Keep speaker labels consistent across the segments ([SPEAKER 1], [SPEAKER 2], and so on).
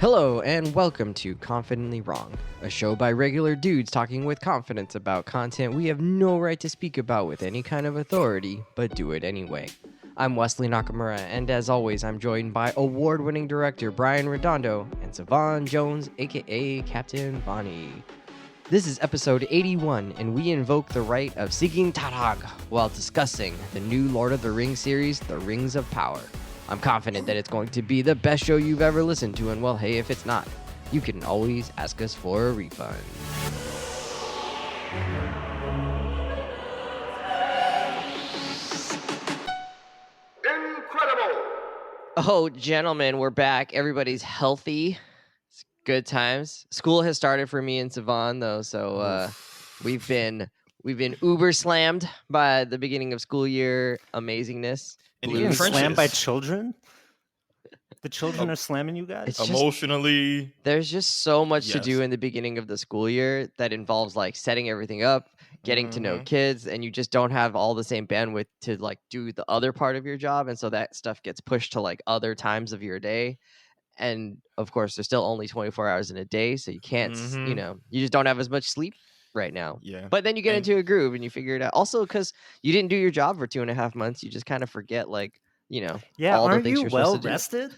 [SPEAKER 1] Hello, and welcome to Confidently Wrong, a show by regular dudes talking with confidence about content we have no right to speak about with any kind of authority, but do it anyway. I'm Wesley Nakamura, and as always, I'm joined by award-winning director Brian Redondo and Savon Jones, aka Captain Bonnie. This is episode 81, and we invoke the right of seeking Tarag while discussing the new Lord of the Rings series, The Rings of Power. I'm confident that it's going to be the best show you've ever listened to, and well, hey, if it's not, you can always ask us for a refund.
[SPEAKER 2] Incredible!
[SPEAKER 1] Oh, gentlemen, we're back. Everybody's healthy. It's good times. School has started for me and Savon, though, so we've been uber slammed by the beginning of school year amazingness.
[SPEAKER 3] And you're slammed by children? The children are slamming you guys?
[SPEAKER 2] Emotionally.
[SPEAKER 1] There's just so much to do in the beginning of the school year that involves like setting everything up, getting to know kids, and you just don't have all the same bandwidth to like do the other part of your job. And so that stuff gets pushed to like other times of your day. And of course, there's still only 24 hours in a day. So you can't, you just don't have as much sleep right now.
[SPEAKER 2] Yeah.
[SPEAKER 1] But then you get into a groove and you figure it out. Also, because you didn't do your job for 2.5 months, you just kind of forget like, all
[SPEAKER 3] aren't
[SPEAKER 1] the things
[SPEAKER 3] you
[SPEAKER 1] you're
[SPEAKER 3] well
[SPEAKER 1] supposed to do.
[SPEAKER 3] rested?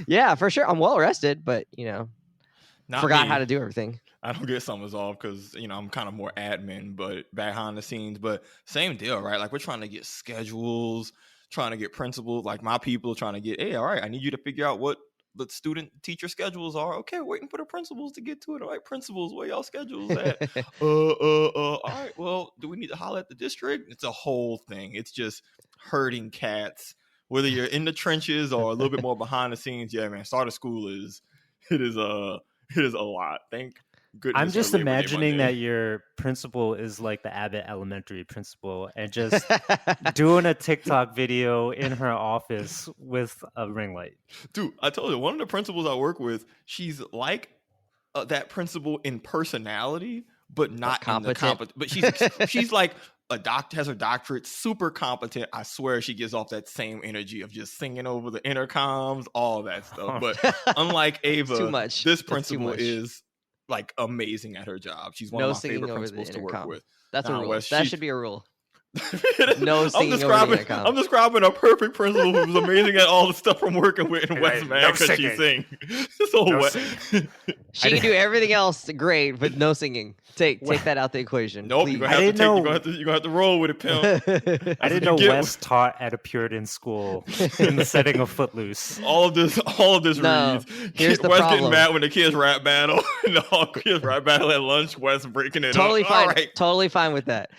[SPEAKER 1] Yeah, for sure. I'm well rested, but
[SPEAKER 2] Not
[SPEAKER 1] forgot
[SPEAKER 2] me.
[SPEAKER 1] how to do everything.
[SPEAKER 2] I don't get summers off because, I'm kind of more admin, but behind the scenes. But same deal, right? Like we're trying to get schedules, trying to get principals, like my people trying to get, hey, all right, I need you to figure out what the student teacher schedules are. Okay, waiting for the principals to get to it. All right, principals, where y'all schedules at? All right, well, do we need to holler at the district? It's a whole thing. It's just herding cats. Whether you're in the trenches or a little bit more behind the scenes, yeah, man. Start of school is a lot. Thank goodness.
[SPEAKER 3] I'm just imagining that your principal is like the Abbott Elementary principal and just doing a TikTok video in her office with a ring light.
[SPEAKER 2] Dude, I told you, one of the principals I work with, she's like that principal in personality, but not
[SPEAKER 1] competent.
[SPEAKER 2] But she's like has her doctorate, super competent. I swear she gives off that same energy of just singing over the intercoms, all that stuff. But unlike Ava,
[SPEAKER 1] too much.
[SPEAKER 2] This principal is like amazing at her job. She's one of my favorite principals to work with.
[SPEAKER 1] That's a rule. That should be a rule. No singing
[SPEAKER 2] I'm
[SPEAKER 1] over the intercom.
[SPEAKER 2] I'm describing a perfect principal who's amazing at all the stuff I'm working with in West, man, because she sings.
[SPEAKER 1] She can do everything else great, but no singing. Take that out the equation.
[SPEAKER 2] Nope, you're gonna have to roll with it, pimp.
[SPEAKER 3] I didn't know Wes taught at a Puritan school in the setting of Footloose.
[SPEAKER 2] All of this reads.
[SPEAKER 1] Here's the
[SPEAKER 2] Wes
[SPEAKER 1] problem.
[SPEAKER 2] getting mad when the kids rap battle. And all kids rap battle at lunch. Wes breaking it
[SPEAKER 1] Totally
[SPEAKER 2] up.
[SPEAKER 1] fine.
[SPEAKER 2] All right.
[SPEAKER 1] Totally fine with that.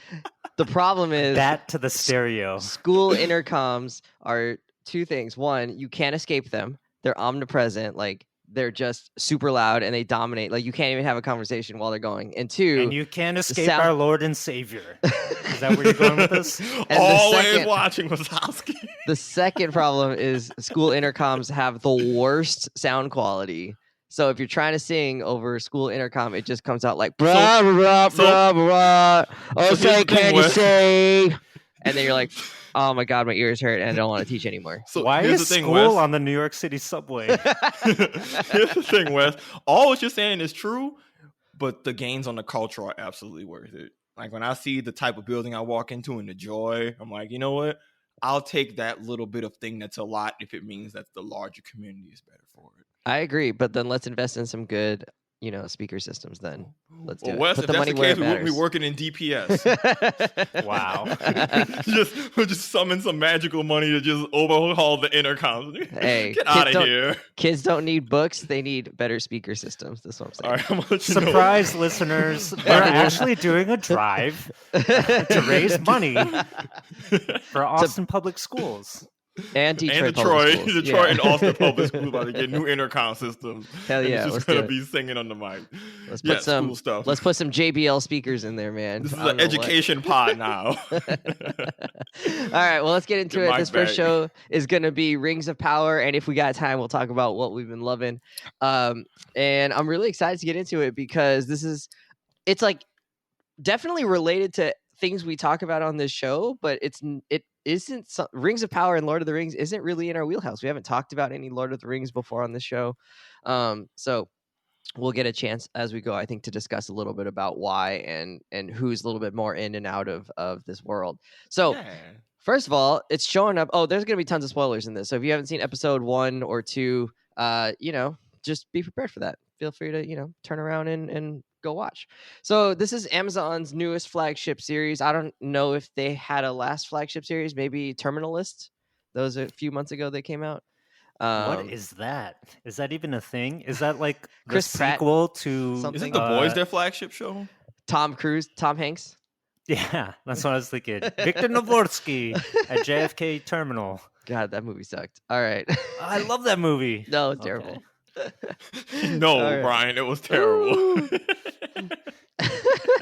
[SPEAKER 1] The problem is
[SPEAKER 3] that to the stereo.
[SPEAKER 1] School intercoms are two things. One, you can't escape them. They're omnipresent. Like they're just super loud and they dominate. Like you can't even have a conversation while they're going. And two,
[SPEAKER 3] and you can't escape our Lord and Savior. Is that where you're going with this?
[SPEAKER 2] Always watching Wazowski.
[SPEAKER 1] The second problem is school intercoms have the worst sound quality. So if you're trying to sing over school intercom, it just comes out like blah blah blah blah. Okay, can you sing? And then you're like, oh my god, my ears hurt, and I don't want to teach anymore.
[SPEAKER 3] So why is school on the New York City subway?
[SPEAKER 2] Here's the thing, Wes. All what you're saying is true, but the gains on the culture are absolutely worth it. Like when I see the type of building I walk into and the joy, I'm like, you know what? I'll take that little bit of thing that's a lot if it means that the larger community is better for it.
[SPEAKER 1] I agree, but then let's invest in some good, speaker systems. Then let's do it.
[SPEAKER 2] Wes,
[SPEAKER 1] Put
[SPEAKER 2] if
[SPEAKER 1] the
[SPEAKER 2] that's
[SPEAKER 1] money
[SPEAKER 2] the
[SPEAKER 1] where
[SPEAKER 2] case,
[SPEAKER 1] it
[SPEAKER 2] we wouldn't be
[SPEAKER 1] matters.
[SPEAKER 2] working in DPS.
[SPEAKER 3] Wow.
[SPEAKER 2] just summon some magical money to just overhaul the intercoms.
[SPEAKER 1] Hey,
[SPEAKER 2] get out of here.
[SPEAKER 1] Kids don't need books; they need better speaker systems. That's what I'm saying.
[SPEAKER 2] All right, I'm gonna let you
[SPEAKER 3] Surprise, listeners! We're actually doing a drive to raise money for Austin Public Schools.
[SPEAKER 1] And Detroit
[SPEAKER 2] and Austin Public Schools about to get new intercom systems.
[SPEAKER 1] Hell yeah,
[SPEAKER 2] it's just gonna be singing on the mic.
[SPEAKER 1] Let's put some
[SPEAKER 2] stuff.
[SPEAKER 1] Let's put some JBL speakers in there, man.
[SPEAKER 2] This is an education pod now.
[SPEAKER 1] All right, well, let's get into it. This first show is gonna be Rings of Power, and if we got time, we'll talk about what we've been loving. And I'm really excited to get into it because it's like definitely related to things we talk about on this show, but it Rings of Power and Lord of the Rings isn't really in our wheelhouse. We haven't talked about any Lord of the Rings before on the show. So we'll get a chance as we go, I think, to discuss a little bit about why and who's a little bit more in and out of this world. So
[SPEAKER 2] Yeah.
[SPEAKER 1] first of all, it's showing up. Oh, there's going to be tons of spoilers in this. So if you haven't seen episode 1 or 2, just be prepared for that. Feel free to, turn around and go watch. So this is Amazon's newest flagship series. I don't know if they had a last flagship series, maybe Terminalist. Those a few months ago they came out.
[SPEAKER 3] What is that? Is that even a thing? Is that like the
[SPEAKER 1] Chris Pratt
[SPEAKER 3] sequel to
[SPEAKER 1] something?
[SPEAKER 2] Isn't The Boys their flagship show?
[SPEAKER 1] Tom Hanks?
[SPEAKER 3] Yeah, that's what I was thinking. Victor Novorsky at JFK Terminal.
[SPEAKER 1] God, that movie sucked. All right.
[SPEAKER 3] I love that movie.
[SPEAKER 1] No, it's terrible.
[SPEAKER 2] No,
[SPEAKER 1] All right.
[SPEAKER 2] Brian, it was terrible.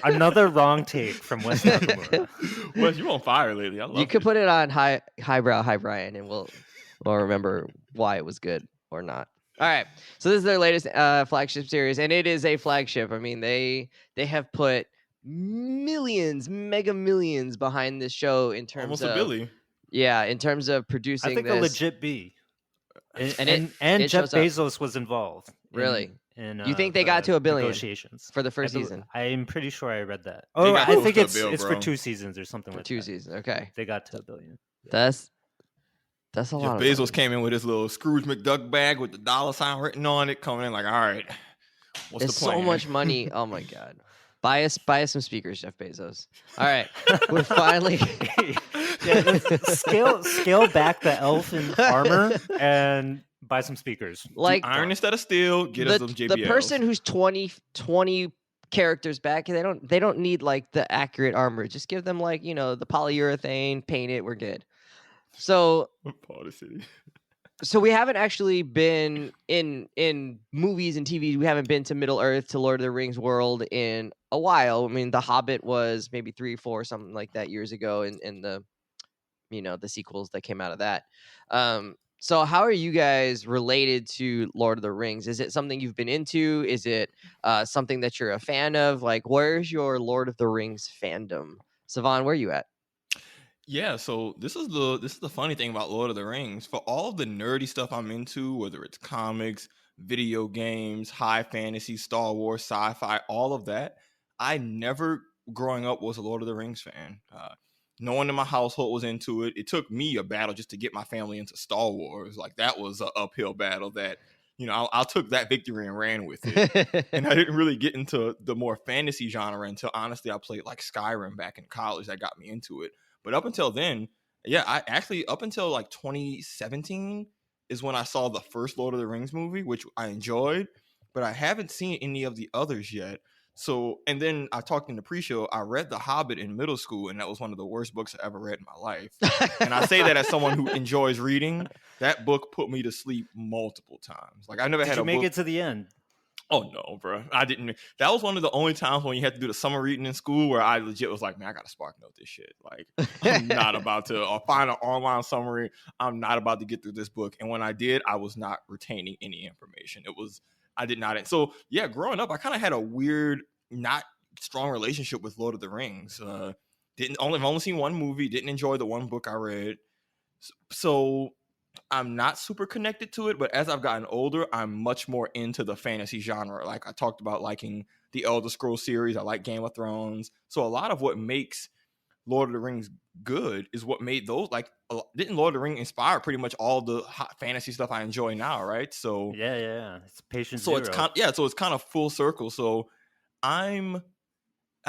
[SPEAKER 3] Another wrong take from Wesley Nakamura.
[SPEAKER 2] Wes, you on fire lately. I love
[SPEAKER 1] You could
[SPEAKER 2] it.
[SPEAKER 1] put it on highbrow, hi Brian, and we'll remember why it was good or not. All right. So this is their latest flagship series, and it is a flagship. I mean, they have put mega millions behind this show in terms
[SPEAKER 2] Almost
[SPEAKER 1] of
[SPEAKER 2] a Billy.
[SPEAKER 1] Yeah, in terms of producing
[SPEAKER 3] I think
[SPEAKER 1] this.
[SPEAKER 3] a legit B.
[SPEAKER 1] And
[SPEAKER 3] Jeff
[SPEAKER 1] it shows up.
[SPEAKER 3] Bezos was involved.
[SPEAKER 1] Really?
[SPEAKER 3] In,
[SPEAKER 1] You think they got to $1 billion
[SPEAKER 3] negotiations
[SPEAKER 1] for the first
[SPEAKER 3] I
[SPEAKER 1] season?
[SPEAKER 3] I'm pretty sure I read that.
[SPEAKER 2] They
[SPEAKER 3] Oh,
[SPEAKER 2] got
[SPEAKER 3] I
[SPEAKER 2] close
[SPEAKER 3] think
[SPEAKER 2] to a
[SPEAKER 3] it's
[SPEAKER 2] bill,
[SPEAKER 3] it's for
[SPEAKER 2] bro.
[SPEAKER 3] 2 seasons or something
[SPEAKER 1] For
[SPEAKER 3] like
[SPEAKER 1] 2
[SPEAKER 3] that.
[SPEAKER 1] seasons. Okay.
[SPEAKER 3] They got to $1 billion.
[SPEAKER 1] That's a
[SPEAKER 2] Jeff
[SPEAKER 1] lot of
[SPEAKER 2] Bezos
[SPEAKER 1] money.
[SPEAKER 2] came in with his little Scrooge McDuck bag with the dollar sign written on it, coming in like, all right, what's
[SPEAKER 1] It's
[SPEAKER 2] the plan?
[SPEAKER 1] so much money. Oh my god. Buy us some speakers, Jeff Bezos. All right. We're finally
[SPEAKER 3] Scale back the elf in armor and buy some speakers.
[SPEAKER 1] like
[SPEAKER 2] Iron instead of steel, get us some JBLs.
[SPEAKER 1] the person who's 20 characters back, they don't need like the accurate armor. Just give them like, the polyurethane, paint it, we're good. So
[SPEAKER 2] Party City.
[SPEAKER 1] So we haven't actually been in movies and TV. We haven't been to Middle Earth, to Lord of the Rings world in a while. I mean, The Hobbit was maybe 3, 4, something like that years ago, in the the sequels that came out of that. So how are you guys related to Lord of the Rings? Is it something you've been into? Is it something that you're a fan of? Like, where's your Lord of the Rings fandom? Savon, where are you at?
[SPEAKER 2] Yeah, so this is the funny thing about Lord of the Rings. For all the nerdy stuff I'm into, whether it's comics, video games, high fantasy, Star Wars, sci-fi, all of that, I never, growing up, was a Lord of the Rings fan. No one in my household was into it. It took me a battle just to get my family into Star Wars. Like, that was an uphill battle that, I took that victory and ran with it. And I didn't really get into the more fantasy genre until, honestly, I played like Skyrim back in college. That got me into it. But up until then, up until like 2017 is when I saw the first Lord of the Rings movie, which I enjoyed, but I haven't seen any of the others yet. So, and then I talked in the pre-show, I read The Hobbit in middle school, and that was one of the worst books I ever read in my life. And I say that as someone who enjoys reading. That book put me to sleep multiple times. Like, I never had
[SPEAKER 3] Did
[SPEAKER 2] a
[SPEAKER 3] you make
[SPEAKER 2] book.
[SPEAKER 3] it to the end?
[SPEAKER 2] Oh no, bro! I didn't. That was one of the only times when you had to do the summer reading in school where I legit was like, man, I gotta spark note this shit. Like, I'm not about to, or find an online summary. I'm not about to get through this book. And when I did, I was not retaining any information. I did not. So yeah, growing up, I kind of had a weird, not strong relationship with Lord of the Rings. I've only seen one movie. Didn't enjoy the one book I read. So I'm not super connected to it, but as I've gotten older, I'm much more into the fantasy genre. Like I talked about liking the Elder Scrolls series. I like Game of Thrones. So a lot of what makes Lord of the Rings good is what made those, like, didn't Lord of the Rings inspire pretty much all the hot fantasy stuff I enjoy now, right? So
[SPEAKER 3] yeah. It's patient
[SPEAKER 2] so
[SPEAKER 3] zero.
[SPEAKER 2] it's kind of full circle. So I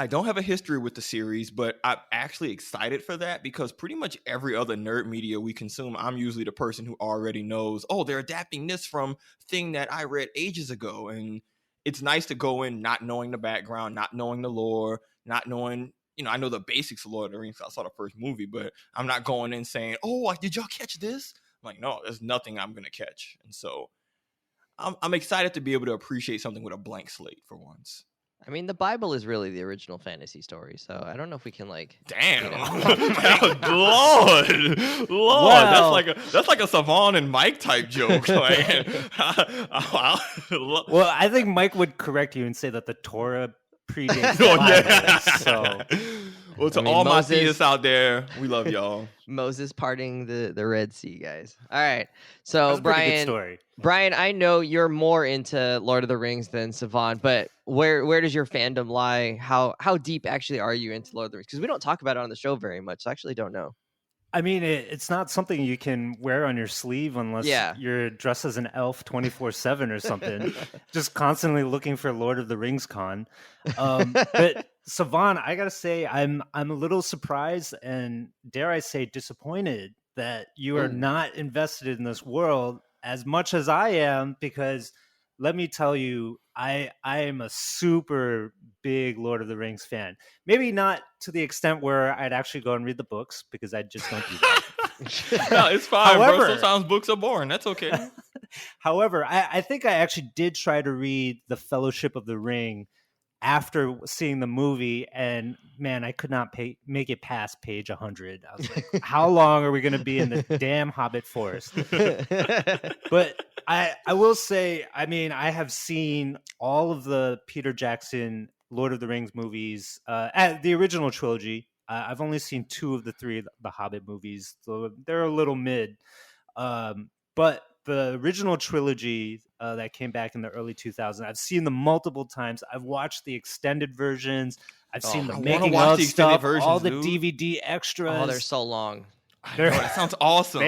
[SPEAKER 2] don't have a history with the series, but I'm actually excited for that because pretty much every other nerd media we consume, I'm usually the person who already knows, oh, they're adapting this from thing that I read ages ago. And it's nice to go in not knowing the background, not knowing the lore, not knowing, I know the basics of Lord of the Rings. I saw the first movie, but I'm not going in saying, oh, did y'all catch this? I'm like, no, there's nothing I'm going to catch. And so I'm excited to be able to appreciate something with a blank slate for once.
[SPEAKER 1] I mean, the Bible is really the original fantasy story, so I don't know if we can
[SPEAKER 2] Damn,
[SPEAKER 1] Lord.
[SPEAKER 2] Wow. That's like a Savon and Mike type joke. Like,
[SPEAKER 3] well, I think Mike would correct you and say that the Torah predates the Bible. So
[SPEAKER 2] Well, to
[SPEAKER 1] I mean,
[SPEAKER 2] all my
[SPEAKER 1] Moses-
[SPEAKER 2] theists out there, we love y'all.
[SPEAKER 1] Moses parting the Red Sea, guys. All right.
[SPEAKER 3] That's
[SPEAKER 1] So
[SPEAKER 3] a pretty good
[SPEAKER 1] Brian,
[SPEAKER 3] story.
[SPEAKER 1] Brian, I know you're more into Lord of the Rings than Savon, but where does your fandom lie? How deep actually are you into Lord of the Rings? Because we don't talk about it on the show very much. So I actually don't know.
[SPEAKER 3] I mean, it's not something you can wear on your sleeve unless you're dressed as an elf 24/7 or something, just constantly looking for Lord of the Rings con. But Savon, I gotta say, I'm a little surprised and dare I say disappointed that you are not invested in this world as much as I am, because let me tell you, I am a super big Lord of the Rings fan. Maybe not to the extent where I'd actually go and read the books, because I just don't do that.
[SPEAKER 2] No, it's fine,
[SPEAKER 3] However-
[SPEAKER 2] bro. Sometimes books are boring. That's okay.
[SPEAKER 3] However, I think I actually did try to read The Fellowship of the Ring after seeing the movie, and man, I could not make it past page 100. I was like, how long are we going to be in the damn Hobbit forest? But I will say, I mean, I have seen all of the Peter Jackson Lord of the Rings movies, the original trilogy. I've only seen 2 of the 3 of the Hobbit movies, so they're a little mid. But the original trilogy that came back in the early 2000s, I've seen them multiple times. I've watched the extended versions. I've seen the
[SPEAKER 2] I wanna
[SPEAKER 3] making
[SPEAKER 2] watch
[SPEAKER 3] of
[SPEAKER 2] the extended
[SPEAKER 3] stuff,
[SPEAKER 2] versions,
[SPEAKER 3] all the
[SPEAKER 2] dude.
[SPEAKER 3] DVD extras.
[SPEAKER 1] Oh, they're so long.
[SPEAKER 2] I know, that sounds awesome.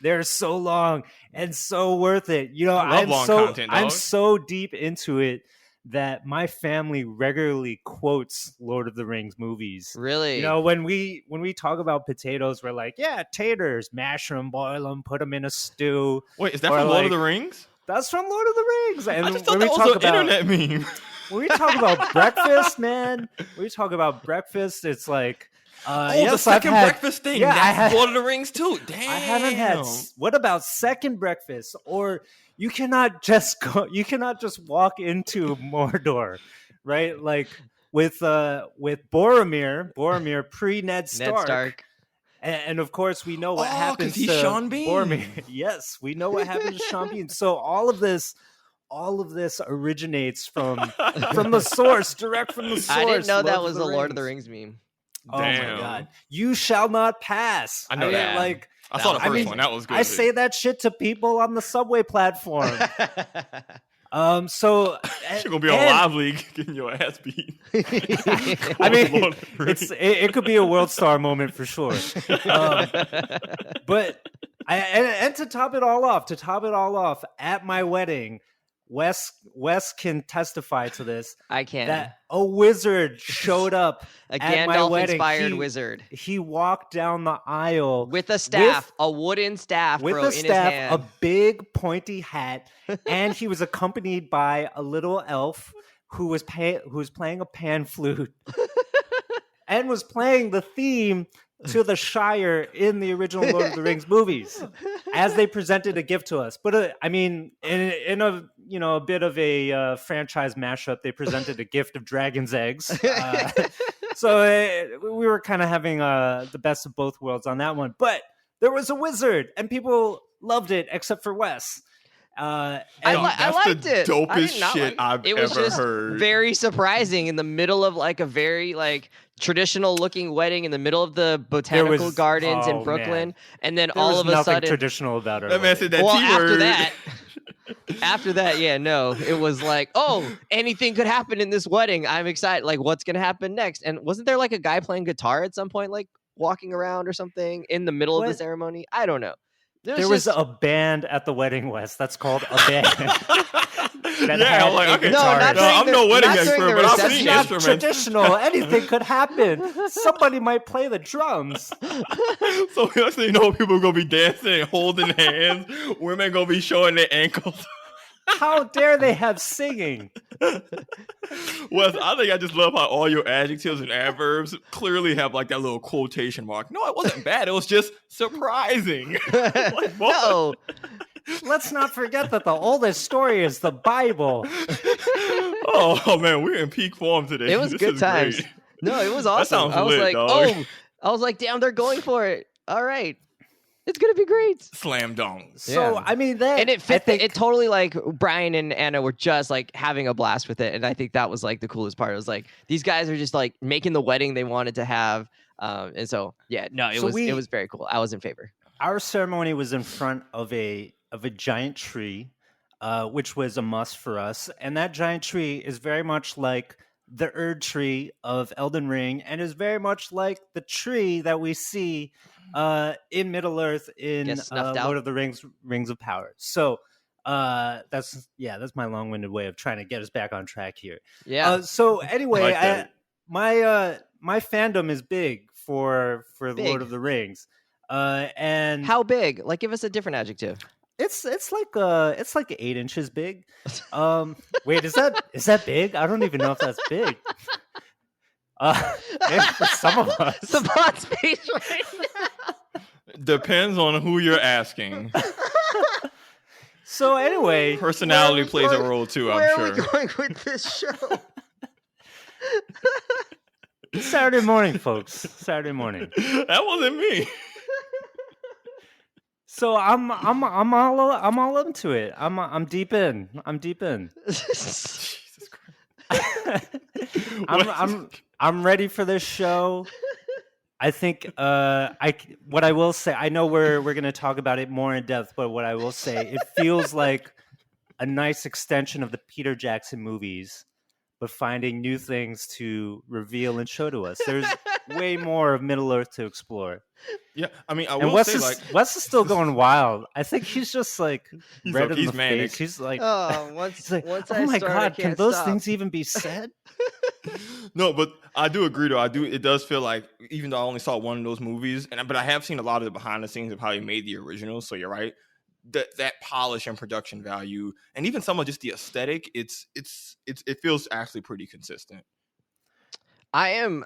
[SPEAKER 3] They're so long and so worth it. You know,
[SPEAKER 2] I love long content,
[SPEAKER 3] I'm
[SPEAKER 2] dog.
[SPEAKER 3] so deep into it that my family regularly quotes Lord of the Rings movies.
[SPEAKER 1] Really?
[SPEAKER 3] You know, when we talk about potatoes, we're like, yeah, taters, mash them, boil them, put them in a stew.
[SPEAKER 2] Wait, is that
[SPEAKER 3] Or
[SPEAKER 2] from Lord
[SPEAKER 3] like-
[SPEAKER 2] of the Rings?
[SPEAKER 3] That's from Lord of the Rings. And
[SPEAKER 2] I just thought
[SPEAKER 3] when
[SPEAKER 2] that
[SPEAKER 3] we
[SPEAKER 2] was
[SPEAKER 3] talk
[SPEAKER 2] an
[SPEAKER 3] about
[SPEAKER 2] internet meme.
[SPEAKER 3] when we talk about breakfast, man, when we talk about breakfast, it's like,
[SPEAKER 2] Oh,
[SPEAKER 3] yes,
[SPEAKER 2] the
[SPEAKER 3] I've
[SPEAKER 2] second
[SPEAKER 3] had-
[SPEAKER 2] breakfast thing.
[SPEAKER 3] Yeah, I
[SPEAKER 2] That's
[SPEAKER 3] had-
[SPEAKER 2] Lord of the Rings too. Damn.
[SPEAKER 3] I haven't had. What about second breakfast? Or you cannot just go. You cannot just walk into Mordor, right? Like with Boromir pre Ned Stark.
[SPEAKER 1] Ned Stark.
[SPEAKER 3] And of course, we know what
[SPEAKER 2] Oh, 'cause
[SPEAKER 3] happens
[SPEAKER 2] he's
[SPEAKER 3] to
[SPEAKER 2] Sean Bean.
[SPEAKER 3] Boromir. Yes, we know what happens to Sean Bean. So all of this originates from the source, direct from the source.
[SPEAKER 1] I didn't know that
[SPEAKER 3] Lord
[SPEAKER 1] was a Lord of the Rings meme.
[SPEAKER 3] Oh
[SPEAKER 2] Damn.
[SPEAKER 3] my god! You shall not pass.
[SPEAKER 2] I know
[SPEAKER 3] mean,
[SPEAKER 2] that.
[SPEAKER 3] Like
[SPEAKER 2] I saw the
[SPEAKER 1] I
[SPEAKER 2] first
[SPEAKER 1] mean,
[SPEAKER 2] one. That was good.
[SPEAKER 3] I say that shit to people on the subway platform. So
[SPEAKER 2] You're gonna be on Live League getting your ass beat.
[SPEAKER 3] I mean,
[SPEAKER 2] Lord of the Rings.
[SPEAKER 3] it could be a world star moment for sure. But and to top it all off, at my wedding, Wes can testify to this.
[SPEAKER 1] I can.
[SPEAKER 3] That a wizard showed up
[SPEAKER 1] A
[SPEAKER 3] at my wedding.
[SPEAKER 1] Gandalf-inspired wizard.
[SPEAKER 3] He walked down the aisle
[SPEAKER 1] With a staff, a wooden staff,
[SPEAKER 3] with
[SPEAKER 1] bro,
[SPEAKER 3] a
[SPEAKER 1] in his
[SPEAKER 3] staff,
[SPEAKER 1] hand.
[SPEAKER 3] a big pointy hat, and he was accompanied by a little elf who was playing a pan flute and was playing the theme to the Shire in the original Lord of the Rings movies as they presented a gift to us. But I mean, in a a bit of a franchise mashup, they presented a gift of dragon's eggs. So we were kind of having the best of both worlds on that one. But there was a wizard, and people loved it, except for Wes.
[SPEAKER 1] I
[SPEAKER 2] That's
[SPEAKER 1] liked
[SPEAKER 2] the
[SPEAKER 1] it. I did
[SPEAKER 2] dopest
[SPEAKER 1] not
[SPEAKER 2] shit
[SPEAKER 1] like
[SPEAKER 2] I've
[SPEAKER 1] it. It was
[SPEAKER 2] ever
[SPEAKER 1] just
[SPEAKER 2] heard.
[SPEAKER 1] very surprising in the middle of like a very like traditional looking wedding in the middle of the botanical gardens in
[SPEAKER 3] oh,
[SPEAKER 1] Brooklyn,
[SPEAKER 3] man.
[SPEAKER 1] and then
[SPEAKER 3] There
[SPEAKER 1] all
[SPEAKER 3] was
[SPEAKER 1] of a
[SPEAKER 3] nothing
[SPEAKER 1] sudden,
[SPEAKER 3] traditional about it.
[SPEAKER 2] That man said that
[SPEAKER 1] well,
[SPEAKER 2] T-word.
[SPEAKER 1] after that, yeah, no, it was like, oh, anything could happen in this wedding. I'm excited. Like, what's gonna happen next? And wasn't there like a guy playing guitar at some point, like walking around or something in the middle of the
[SPEAKER 3] What?
[SPEAKER 1] ceremony? I don't know.
[SPEAKER 3] There was a band at the wedding, Wes. That's called a band. That
[SPEAKER 2] Yeah,
[SPEAKER 3] had
[SPEAKER 2] I'm like,
[SPEAKER 3] a
[SPEAKER 2] okay.
[SPEAKER 1] No,
[SPEAKER 3] guitar.
[SPEAKER 1] not
[SPEAKER 2] No,
[SPEAKER 1] during
[SPEAKER 2] I'm
[SPEAKER 1] the-
[SPEAKER 2] no wedding
[SPEAKER 1] not during
[SPEAKER 2] expert,
[SPEAKER 1] the
[SPEAKER 2] but I've
[SPEAKER 1] reception.
[SPEAKER 2] seen
[SPEAKER 3] Not
[SPEAKER 2] instruments.
[SPEAKER 3] traditional. Anything could happen. Somebody might play the drums.
[SPEAKER 2] So next thing you know, people gonna be dancing and holding hands. Women gonna be showing their ankles.
[SPEAKER 3] How dare they have singing?
[SPEAKER 2] Wes, I think I just love how all your adjectives and adverbs clearly have like that little quotation mark. No, it wasn't bad. It was just surprising. Like, what?
[SPEAKER 1] No,
[SPEAKER 3] Let's not forget that the oldest story is the Bible.
[SPEAKER 2] Oh man, we're in peak form today.
[SPEAKER 1] it was
[SPEAKER 2] This
[SPEAKER 1] good
[SPEAKER 2] is
[SPEAKER 1] times.
[SPEAKER 2] great.
[SPEAKER 1] No, it was
[SPEAKER 2] That
[SPEAKER 1] awesome.
[SPEAKER 2] sounds
[SPEAKER 1] I was
[SPEAKER 2] lit,
[SPEAKER 1] like,
[SPEAKER 2] dog.
[SPEAKER 1] oh, I was like, damn, they're going for it. All right. It's gonna be great.
[SPEAKER 2] Slam dunk.
[SPEAKER 3] So
[SPEAKER 1] Yeah.
[SPEAKER 3] I mean that,
[SPEAKER 1] And it fit.
[SPEAKER 3] I think,
[SPEAKER 1] It totally like Brian and Anna were just like having a blast with it, and I think that was like the coolest part. It was like these guys are just like making the wedding they wanted to have, and so yeah, no, it
[SPEAKER 3] So
[SPEAKER 1] was very cool. I was in favor.
[SPEAKER 3] our ceremony was in front of a giant tree, which was a must for us, and that giant tree is very much like the Erd tree of Elden Ring, and is very much like the tree that we see in Middle Earth in
[SPEAKER 1] Gets snuffed out.
[SPEAKER 3] Lord of the Rings, Rings of Power. So that's my long-winded way of trying to get us back on track here.
[SPEAKER 1] Yeah,
[SPEAKER 3] So anyway,
[SPEAKER 2] Like that.
[SPEAKER 3] my fandom is big for
[SPEAKER 1] Big.
[SPEAKER 3] Lord of the Rings. And
[SPEAKER 1] how big? Like, give us a different adjective.
[SPEAKER 3] it's like 8 inches big. Wait, is that big? I don't even know if that's big. Maybe for some of us.
[SPEAKER 1] Savon's face right now.
[SPEAKER 2] Depends on who you're asking.
[SPEAKER 3] So anyway,
[SPEAKER 2] Personality plays a role too, I'm
[SPEAKER 1] Where
[SPEAKER 2] sure.
[SPEAKER 1] are we going with this show?
[SPEAKER 3] Saturday morning, folks. Saturday morning.
[SPEAKER 2] That wasn't me.
[SPEAKER 3] So I'm all into it. I'm deep in.
[SPEAKER 2] Jesus Christ.
[SPEAKER 3] I'm ready for this show. I think what I will say, I know we're going to talk about it more in depth, but what I will say, it feels like a nice extension of the Peter Jackson movies, but finding new things to reveal and show to us. There's way more of Middle Earth to explore.
[SPEAKER 2] Yeah, I mean, I
[SPEAKER 3] And
[SPEAKER 2] will say, like,
[SPEAKER 3] Wes is still going wild. I think he's just like red in
[SPEAKER 2] he's
[SPEAKER 3] the
[SPEAKER 2] manic.
[SPEAKER 3] face. He's like,
[SPEAKER 1] Once
[SPEAKER 3] he's like,
[SPEAKER 1] once
[SPEAKER 3] oh
[SPEAKER 1] I
[SPEAKER 3] my
[SPEAKER 1] start, I
[SPEAKER 3] god, can
[SPEAKER 1] can't
[SPEAKER 3] those
[SPEAKER 1] stop.
[SPEAKER 3] things even be said?
[SPEAKER 2] No, but I do agree though. It does feel like, even though I only saw one of those movies, but I have seen a lot of the behind the scenes of how he made the original. So you're right. That polish and production value, and even some of just the aesthetic, it feels actually pretty consistent.
[SPEAKER 1] I am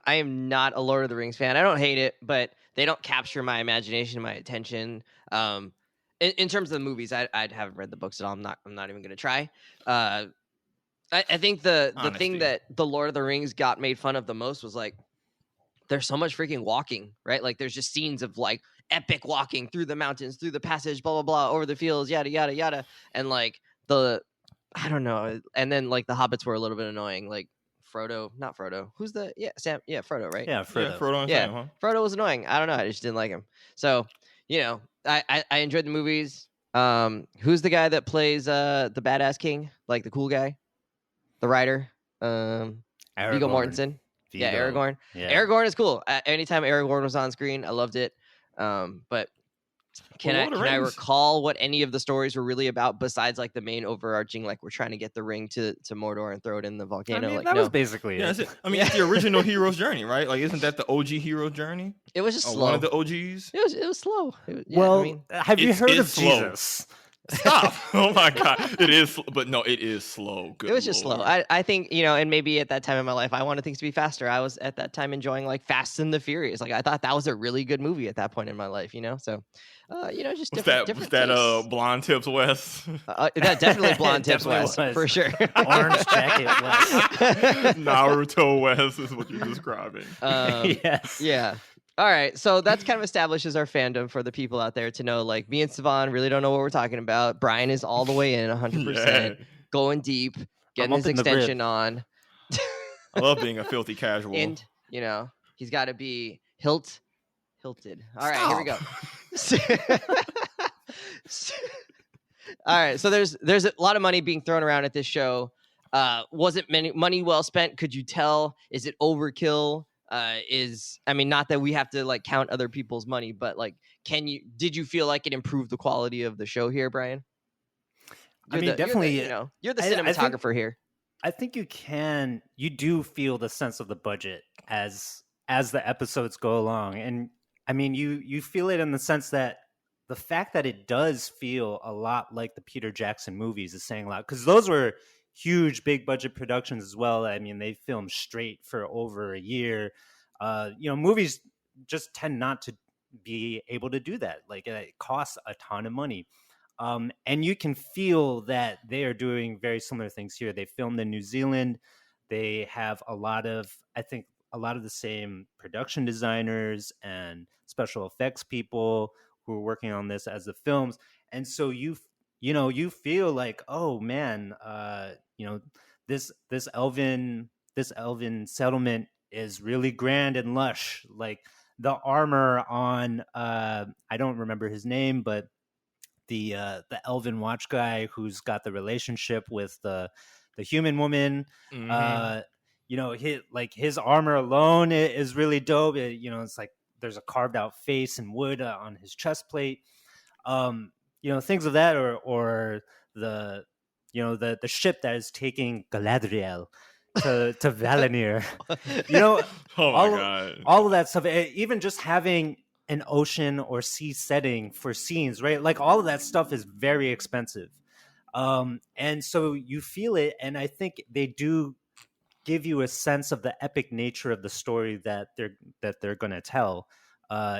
[SPEAKER 1] not a Lord of the Rings fan. I don't hate it, but they don't capture my imagination, my attention. In terms of the movies, I haven't read the books at all. I'm not even gonna try. I think the
[SPEAKER 2] Honesty.
[SPEAKER 1] thing that the Lord of the Rings got made fun of the most was like there's so much freaking walking, right? Like there's just scenes of like epic walking through the mountains, through the passage, blah blah blah, over the fields, yada yada yada, and like I don't know, and then like the hobbits were a little bit annoying, like not Frodo. Who's the Sam? Yeah, Frodo, right?
[SPEAKER 3] Yeah, Frodo.
[SPEAKER 2] Yeah, Frodo and
[SPEAKER 1] Yeah.
[SPEAKER 2] Sam, huh?
[SPEAKER 1] Frodo was annoying. I don't know. I just didn't like him. So, I enjoyed the movies. Who's the guy that plays the badass king? Like the cool guy? The writer? Viggo Mortensen. Yeah,
[SPEAKER 3] Viggo.
[SPEAKER 1] Aragorn.
[SPEAKER 3] Yeah.
[SPEAKER 1] Aragorn is cool. Anytime Aragorn was on screen, I loved it. But can
[SPEAKER 2] Well, Lord of
[SPEAKER 1] I
[SPEAKER 2] Rings-
[SPEAKER 1] recall what any of the stories were really about besides like the main overarching, like we're trying to get the ring to Mordor and throw it in the volcano?
[SPEAKER 3] I mean,
[SPEAKER 1] like
[SPEAKER 3] that
[SPEAKER 1] no,
[SPEAKER 3] was basically
[SPEAKER 2] Yeah,
[SPEAKER 3] it.
[SPEAKER 2] that's it. I mean, it's the original hero's journey, right? Like, isn't that the OG hero's journey?
[SPEAKER 1] it was just
[SPEAKER 2] Or
[SPEAKER 1] slow.
[SPEAKER 2] one of the OGs?
[SPEAKER 1] It was slow.
[SPEAKER 3] Well,
[SPEAKER 1] I mean,
[SPEAKER 3] have you
[SPEAKER 2] it's-
[SPEAKER 3] heard
[SPEAKER 2] it's
[SPEAKER 3] of
[SPEAKER 2] slow.
[SPEAKER 3] Jesus?
[SPEAKER 2] Stop! Oh my god, it is. But no, it is slow. Good
[SPEAKER 1] it was just slow.
[SPEAKER 2] Lord.
[SPEAKER 1] I think, and maybe at that time in my life, I wanted things to be faster. I was at that time enjoying like Fast and the Furious. Like I thought that was a really good movie at that point in my life, So, just
[SPEAKER 2] Was
[SPEAKER 1] different.
[SPEAKER 2] that
[SPEAKER 1] tastes.
[SPEAKER 2] blonde tips West?
[SPEAKER 1] That definitely blonde tips
[SPEAKER 3] Definitely
[SPEAKER 1] West
[SPEAKER 3] was.
[SPEAKER 1] for sure.
[SPEAKER 3] Orange jacket. Wes.
[SPEAKER 2] Naruto West is what you're describing.
[SPEAKER 3] Yes.
[SPEAKER 1] Yeah. All right. So that's kind of establishes our fandom for the people out there to know, like me and Savon really don't know what we're talking about. Brian is all the way in 100%,
[SPEAKER 2] Yeah.
[SPEAKER 1] going deep, getting
[SPEAKER 3] up
[SPEAKER 1] his
[SPEAKER 3] in the rib.
[SPEAKER 1] extension on.
[SPEAKER 2] I love being a filthy casual.
[SPEAKER 1] And, he's got to be hilted. All right, here we go. All right. So there's a lot of money being thrown around at this show. Was it money well spent? Could you tell? Is it overkill? Not that we have to like count other people's money, but like, did you feel like it improved the quality of the show here, Brian?
[SPEAKER 3] Definitely.
[SPEAKER 1] You're the
[SPEAKER 3] I think-
[SPEAKER 1] cinematographer here.
[SPEAKER 3] I think you do feel the sense of the budget as the episodes go along. And I mean, you feel it in the sense that the fact that it does feel a lot like the Peter Jackson movies is saying a lot, because those were huge, big budget productions as well. I mean, they filmed straight for over a year. Movies just tend not to be able to do that. Like it costs a ton of money. And you can feel that they are doing very similar things here. They filmed in New Zealand. They have a lot of the same production designers and special effects people who are working on this as the films. And so you feel like, oh man, this elven settlement is really grand and lush. Like the armor on I don't remember his name, but the elven watch guy who's got the relationship with the human woman.
[SPEAKER 2] Mhm.
[SPEAKER 3] His armor alone is really dope. It's like there's a carved out face in wood on his chest plate. Things of that, or the the ship that is taking Galadriel to Valinor.
[SPEAKER 2] Oh my
[SPEAKER 3] all
[SPEAKER 2] god.
[SPEAKER 3] all of that stuff. Even just having an ocean or sea setting for scenes, right? Like all of that stuff is very expensive. And so you feel it, and I think they do give you a sense of the epic nature of the story that they're going to tell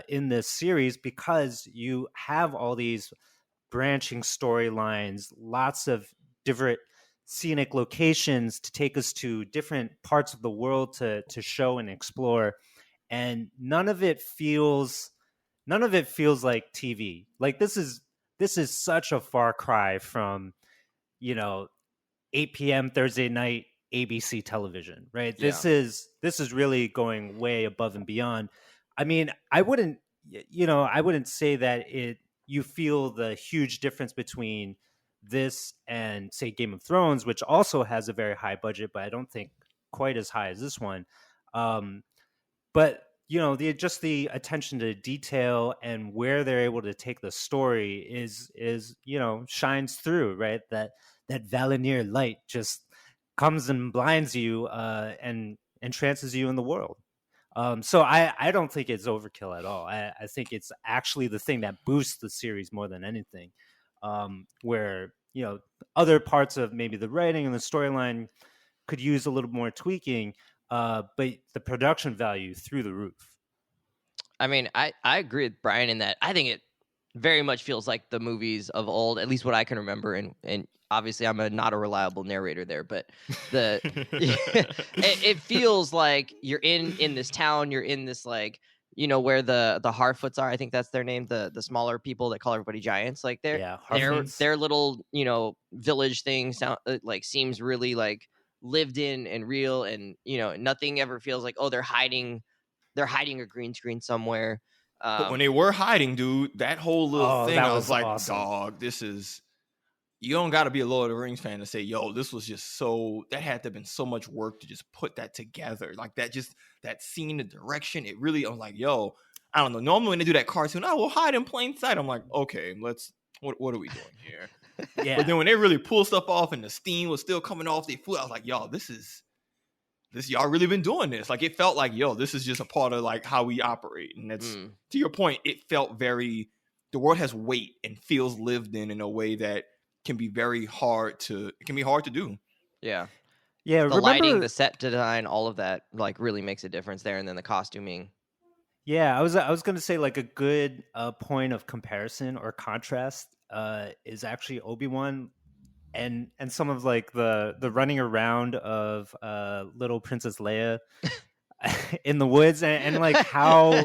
[SPEAKER 3] in this series, because you have all these branching storylines, lots of different scenic locations to take us to different parts of the world to show and explore, and none of it feels like TV. Like this is such a far cry from, you know 8 p.m. Thursday night ABC television, right?
[SPEAKER 1] Yeah.
[SPEAKER 3] This is really going way above and beyond. I mean, I wouldn't say that you feel the huge difference between this and, say, Game of Thrones, which also has a very high budget, but I don't think quite as high as this one. But the attention to detail and where they're able to take the story is shines through, right? That Valinor light just comes and blinds you and entrances you in the world. So I don't think it's overkill at all. I think it's actually the thing that boosts the series more than anything. Where other parts of maybe the writing and the storyline could use a little more tweaking, but the production value through the roof.
[SPEAKER 1] I mean, I agree with Brian in that I think it very much feels like the movies of old, at least what I can remember. And obviously, I'm not a reliable narrator there, but it feels like you're in this town. You're in this, like, where the Harfoots are. I think that's their name. The smaller people that call everybody giants. Like their little village thing like seems really like lived in and real, and nothing ever feels like, oh, they're hiding a green screen somewhere.
[SPEAKER 2] But when they were hiding, dude, that whole little thing, I was like,
[SPEAKER 3] awesome.
[SPEAKER 2] dog, you don't got to be a Lord of the Rings fan to say, yo, this was just that had to have been so much work to just put that together. Like that scene, the direction, it really, I'm like, yo, I don't know. Normally when they do that cartoon, we'll hide in plain sight. I'm like, okay, what are we doing here?
[SPEAKER 3] Yeah.
[SPEAKER 2] But then when they really pull stuff off and the steam was still coming off their foot, I was like, yo, this y'all really been doing this. Like, it felt like, yo, this is just a part of like how we operate. And that's to your point, it felt the world has weight and feels lived in a way that can be hard to do.
[SPEAKER 1] Yeah.
[SPEAKER 3] Yeah.
[SPEAKER 1] The lighting, the set design, all of that like really makes a difference there. And then the costuming.
[SPEAKER 3] Yeah. I was going to say, like, a good point of comparison or contrast is actually Obi-Wan and some of like the running around of little Princess Leia in the woods, and like how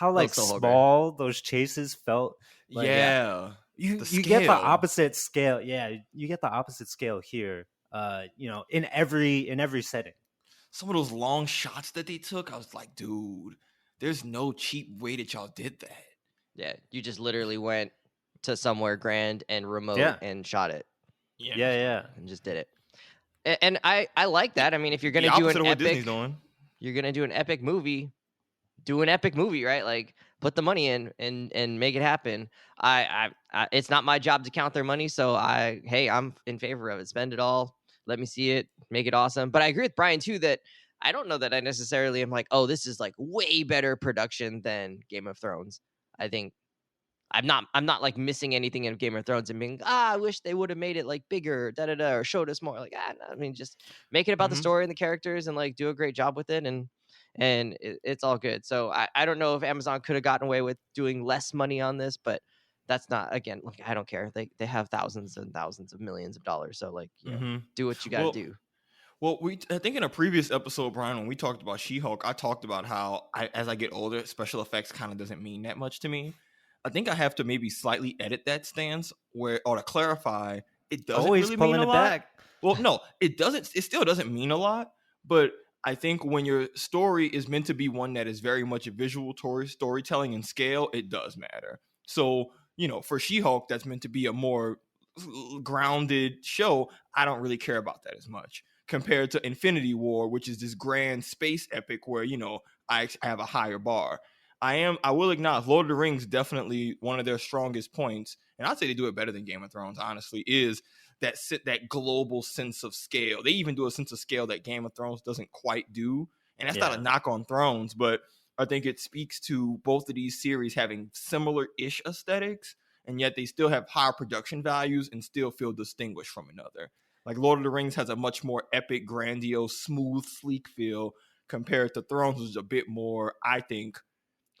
[SPEAKER 3] like
[SPEAKER 1] so
[SPEAKER 3] small those chases felt. Like,
[SPEAKER 2] yeah.
[SPEAKER 3] You get the opposite scale. Yeah, you get the opposite scale here. In every setting.
[SPEAKER 2] Some of those long shots that they took, I was like, dude, there's no cheap way that y'all did that.
[SPEAKER 1] Yeah, you just literally went to somewhere grand and remote and shot it.
[SPEAKER 3] Yeah,
[SPEAKER 1] and just did it. And I like that. I mean, if you're gonna do an epic, you're gonna do an epic movie. Do an epic movie, right? Like, put the money in and make it happen. I it's not my job to count their money, so I'm in favor of it. Spend it all. Let me see it. Make it awesome. But I agree with Brian too that I don't know that I necessarily am like, oh, this is like way better production than Game of Thrones. I think I'm not like missing anything in Game of Thrones and being, I wish they would have made it like bigger, or showed us more. Like, no, I mean, just make it about the story and the characters and like do a great job with it, and it's all good. So I don't know if Amazon could have gotten away with doing less money on this, but that's not, again, like, I don't care. They have thousands and thousands of millions of dollars. So like, do what you got to do.
[SPEAKER 2] Well, I think in a previous episode, Brian, when we talked about She-Hulk, I talked about how as I get older, special effects kind of doesn't mean that much to me. I think I have to maybe slightly edit that stance or to clarify, it doesn't
[SPEAKER 3] Always
[SPEAKER 2] really
[SPEAKER 3] pulling
[SPEAKER 2] mean a
[SPEAKER 3] it
[SPEAKER 2] lot.
[SPEAKER 3] back.
[SPEAKER 2] Well, no, it doesn't. It still doesn't mean a lot, but I think when your story is meant to be one that is very much a visual storytelling and scale, it does matter. So, for She-Hulk, that's meant to be a more grounded show. I don't really care about that as much compared to Infinity War, which is this grand space epic where, I have a higher bar. I will acknowledge Lord of the Rings, definitely one of their strongest points, and I'd say they do it better than Game of Thrones, honestly, is that global sense of scale. They even do a sense of scale that Game of Thrones doesn't quite do. And that's not a knock on Thrones, but I think it speaks to both of these series having similar-ish aesthetics, and yet they still have higher production values and still feel distinguished from another. Like Lord of the Rings has a much more epic, grandiose, smooth, sleek feel compared to Thrones, which is a bit more, I think,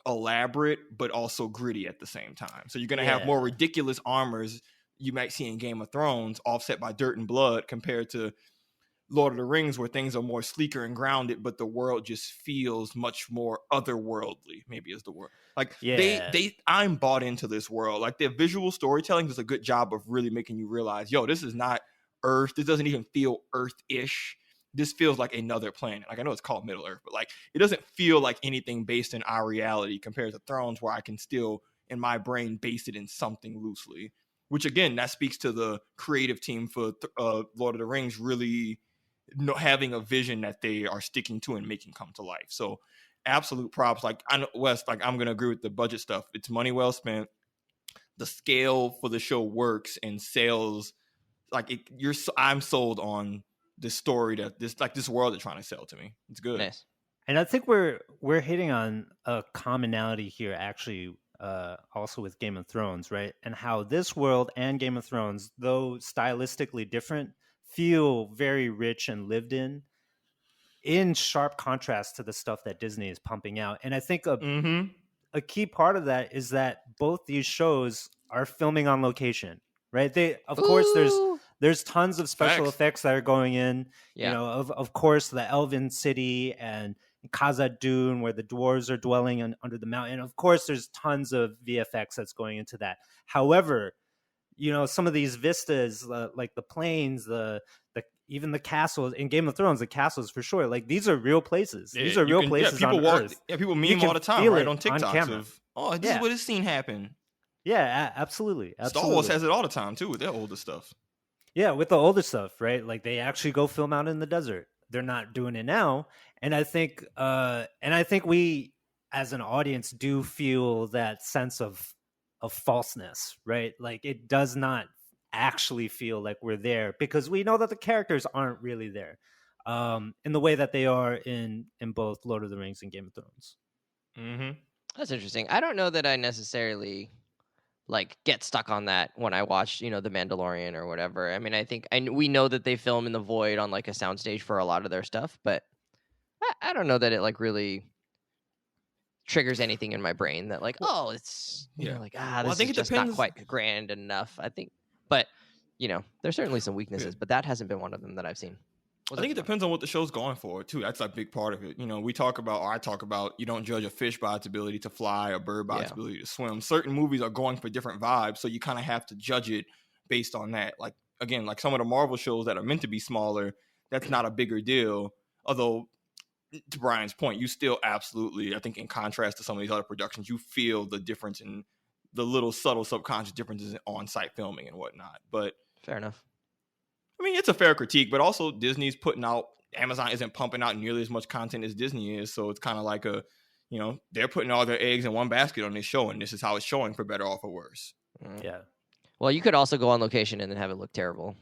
[SPEAKER 2] elaborate, but also gritty at the same time. So you're going to have more ridiculous armors you might see in Game of Thrones offset by dirt and blood compared to Lord of the Rings, where things are more sleeker and grounded, but the world just feels much more otherworldly, maybe is the word. Like I'm bought into this world. Like their visual storytelling does a good job of really making you realize, this is not Earth. This doesn't even feel Earth-ish. This feels like another planet. Like I know it's called Middle Earth, but like it doesn't feel like anything based in our reality compared to Thrones, where I can still in my brain base it in something loosely. Which again, that speaks to the creative team for Lord of the Rings really having a vision that they are sticking to and making come to life. So absolute props. Like I know Wes, like I'm gonna agree with the budget stuff. It's money well spent. The scale for the show works and sales. Like I'm sold on this story that this world they're trying to sell to me. It's good.
[SPEAKER 1] Nice.
[SPEAKER 3] And I think we're hitting on a commonality here, actually, also with Game of Thrones, right? And how this world and Game of Thrones, though stylistically different, feel very rich and lived in sharp contrast to the stuff that Disney is pumping out. And I think a key part of that is that both these shows are filming on location, right? Of course, there's tons of special effects that are going in.
[SPEAKER 1] Yeah.
[SPEAKER 3] Of course, the Elven city and Khazad-dum, where the dwarves are dwelling under the mountain. Of course, there's tons of VFX that's going into that. However, some of these vistas, like the plains, even the castles in Game of Thrones, the castles for sure. Like these are real places. These are real places.
[SPEAKER 2] People
[SPEAKER 3] on Earth.
[SPEAKER 2] People meme all the time, right? On TikToks this is where this scene happened.
[SPEAKER 3] Yeah, absolutely.
[SPEAKER 2] Star Wars has it all the time too with their older stuff.
[SPEAKER 3] Yeah, with the older stuff, right? Like they actually go film out in the desert. They're not doing it now, and I think we, as an audience, do feel that sense of falseness, right? Like it does not actually feel like we're there because we know that the characters aren't really there, in the way that they are in both Lord of the Rings and Game of Thrones.
[SPEAKER 2] Mm-hmm.
[SPEAKER 1] That's interesting. I don't know that I necessarily get stuck on that when I watch, The Mandalorian or whatever. I mean, I think we know that they film in the void on a soundstage for a lot of their stuff, but I don't know that it really triggers anything in my brain that it's this
[SPEAKER 2] I think
[SPEAKER 1] is just not quite grand enough. I think, but there's certainly some weaknesses, but that hasn't been one of them that I've seen.
[SPEAKER 2] I think it depends on what the show's going for too. That's a big part of it. I talk about you don't judge a fish by its ability to fly, a bird by its ability to swim. Certain movies are going for different vibes, so you kind of have to judge it based on that. Like again, like some of the Marvel shows that are meant to be smaller, that's not a bigger deal. Although, to Brian's point, you still absolutely, I think, in contrast to some of these other productions, you feel the difference in the little subtle subconscious differences in on-site filming and whatnot. But
[SPEAKER 1] fair enough.
[SPEAKER 2] I mean, it's a fair critique, but also Disney's Amazon isn't pumping out nearly as much content as Disney is. So it's kind of like they're putting all their eggs in one basket on this show, and this is how it's showing, for better or for worse.
[SPEAKER 3] Yeah.
[SPEAKER 1] Well, you could also go on location and then have it look terrible.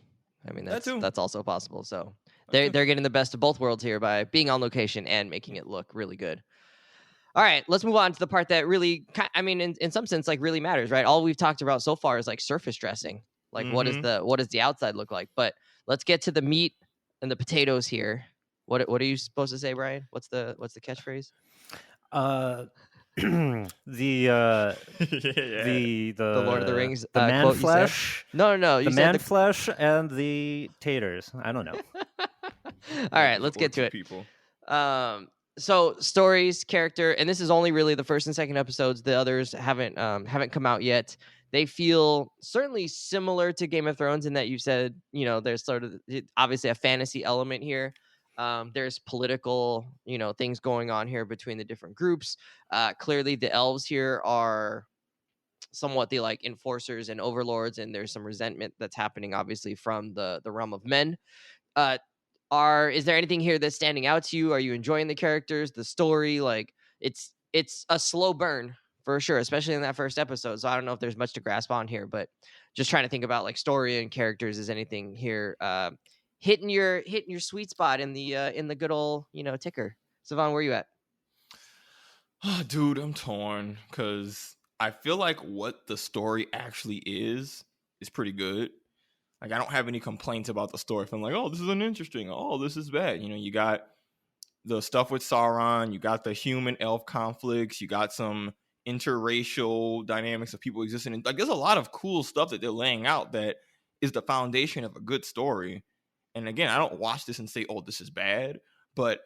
[SPEAKER 1] I mean, that's also possible. So they're getting the best of both worlds here by being on location and making it look really good. All right, let's move on to the part that really, in some sense, really matters, right? All we've talked about so far is surface dressing. What does the outside look like? But let's get to the meat and the potatoes here. What are you supposed to say, Brian? What's the catchphrase?
[SPEAKER 3] The
[SPEAKER 1] Lord of the Rings.
[SPEAKER 3] The man
[SPEAKER 1] quote
[SPEAKER 3] flesh.
[SPEAKER 1] No.
[SPEAKER 3] The man flesh and the taters. I don't know.
[SPEAKER 1] All right, let's get to it.
[SPEAKER 2] People.
[SPEAKER 1] So stories, character, and this is only really the first and second episodes. The others haven't come out yet. They feel certainly similar to Game of Thrones in that you said, there's sort of obviously a fantasy element here. There's political, things going on here between the different groups. Clearly, the elves here are somewhat the like enforcers and overlords, and there's some resentment that's happening, obviously, from the realm of men. Is there anything here that's standing out to you? Are you enjoying the characters, the story? Like it's a slow burn for sure, especially in that first episode. So I don't know if there's much to grasp on here, but just trying to think about like story and characters. Is anything here hitting your sweet spot in the good old ticker? Savon, where are you at?
[SPEAKER 2] Oh, dude, I'm torn because I feel like what the story actually is pretty good. Like, I don't have any complaints about the story. I'm like, oh, this is uninteresting. Oh, this is bad. You got the stuff with Sauron. You got the human-elf conflicts. You got some interracial dynamics of people existing. And, like, there's a lot of cool stuff that they're laying out that is the foundation of a good story. And, again, I don't watch this and say, oh, this is bad. But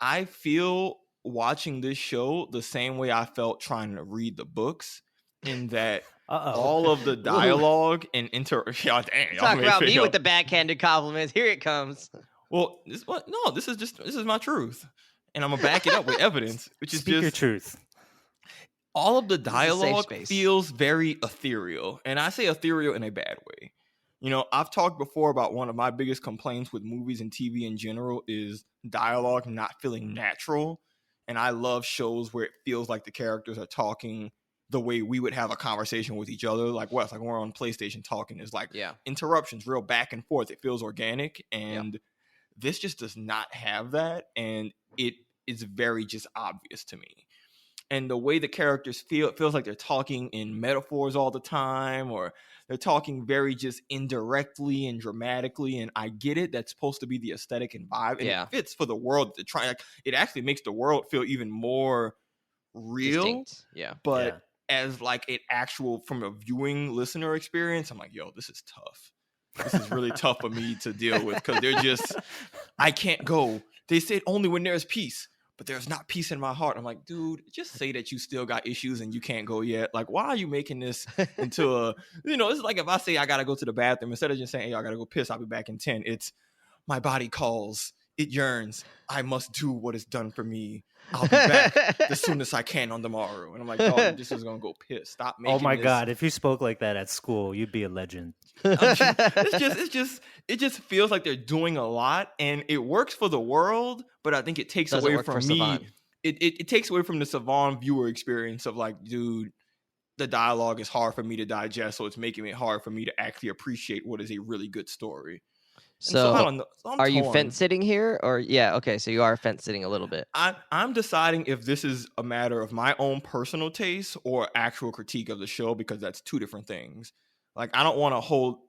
[SPEAKER 2] I feel watching this show the same way I felt trying to read the books, in that all of the dialogue and y'all, damn,
[SPEAKER 1] talk about me with the backhanded compliments. Here it comes.
[SPEAKER 2] Well, this is my truth, and I'm gonna back it up with evidence, which is
[SPEAKER 3] Speak
[SPEAKER 2] just
[SPEAKER 3] your truth.
[SPEAKER 2] All of the dialogue feels very ethereal, and I say ethereal in a bad way. I've talked before about one of my biggest complaints with movies and TV in general is dialogue not feeling natural, and I love shows where it feels like the characters are talking the way we would have a conversation with each other, like Wes, like when we're on PlayStation talking. There's like interruptions, real back and forth. It feels organic, and this just does not have that, and it is very just obvious to me. And the way the characters feel, it feels like they're talking in metaphors all the time, or they're talking very just indirectly and dramatically. And I get it. That's supposed to be the aesthetic and vibe. And it fits for the world to try. Like, it actually makes the world feel even more real.
[SPEAKER 1] Distinct.
[SPEAKER 2] But as like an actual, from a viewing listener experience, I'm like, yo, this is tough. This is really tough for me to deal with, because they're just, I can't go. They said only when there's peace, but there's not peace in my heart. I'm like, dude, just say that you still got issues and you can't go yet. Like, why are you making this into a, it's like if I say I got to go to the bathroom, instead of just saying, hey, I got to go piss, I'll be back in 10. It's my body calls, it yearns. I must do what is done for me. I'll be back as soon as I can on tomorrow. And I'm like, dog, this is going to go piss. Stop making
[SPEAKER 3] Oh my
[SPEAKER 2] this.
[SPEAKER 3] God. If you spoke like that at school, you'd be a legend.
[SPEAKER 2] It just feels like they're doing a lot, and it works for the world, but I think it takes away from me. It takes away from the Savon viewer experience of like, dude, the dialogue is hard for me to digest, so it's making it hard for me to actually appreciate what is a really good story.
[SPEAKER 1] So are you fence sitting here, or so you are fence sitting a little bit.
[SPEAKER 2] I'm deciding if this is a matter of my own personal taste or actual critique of the show, because that's two different things. Like, I don't want to hold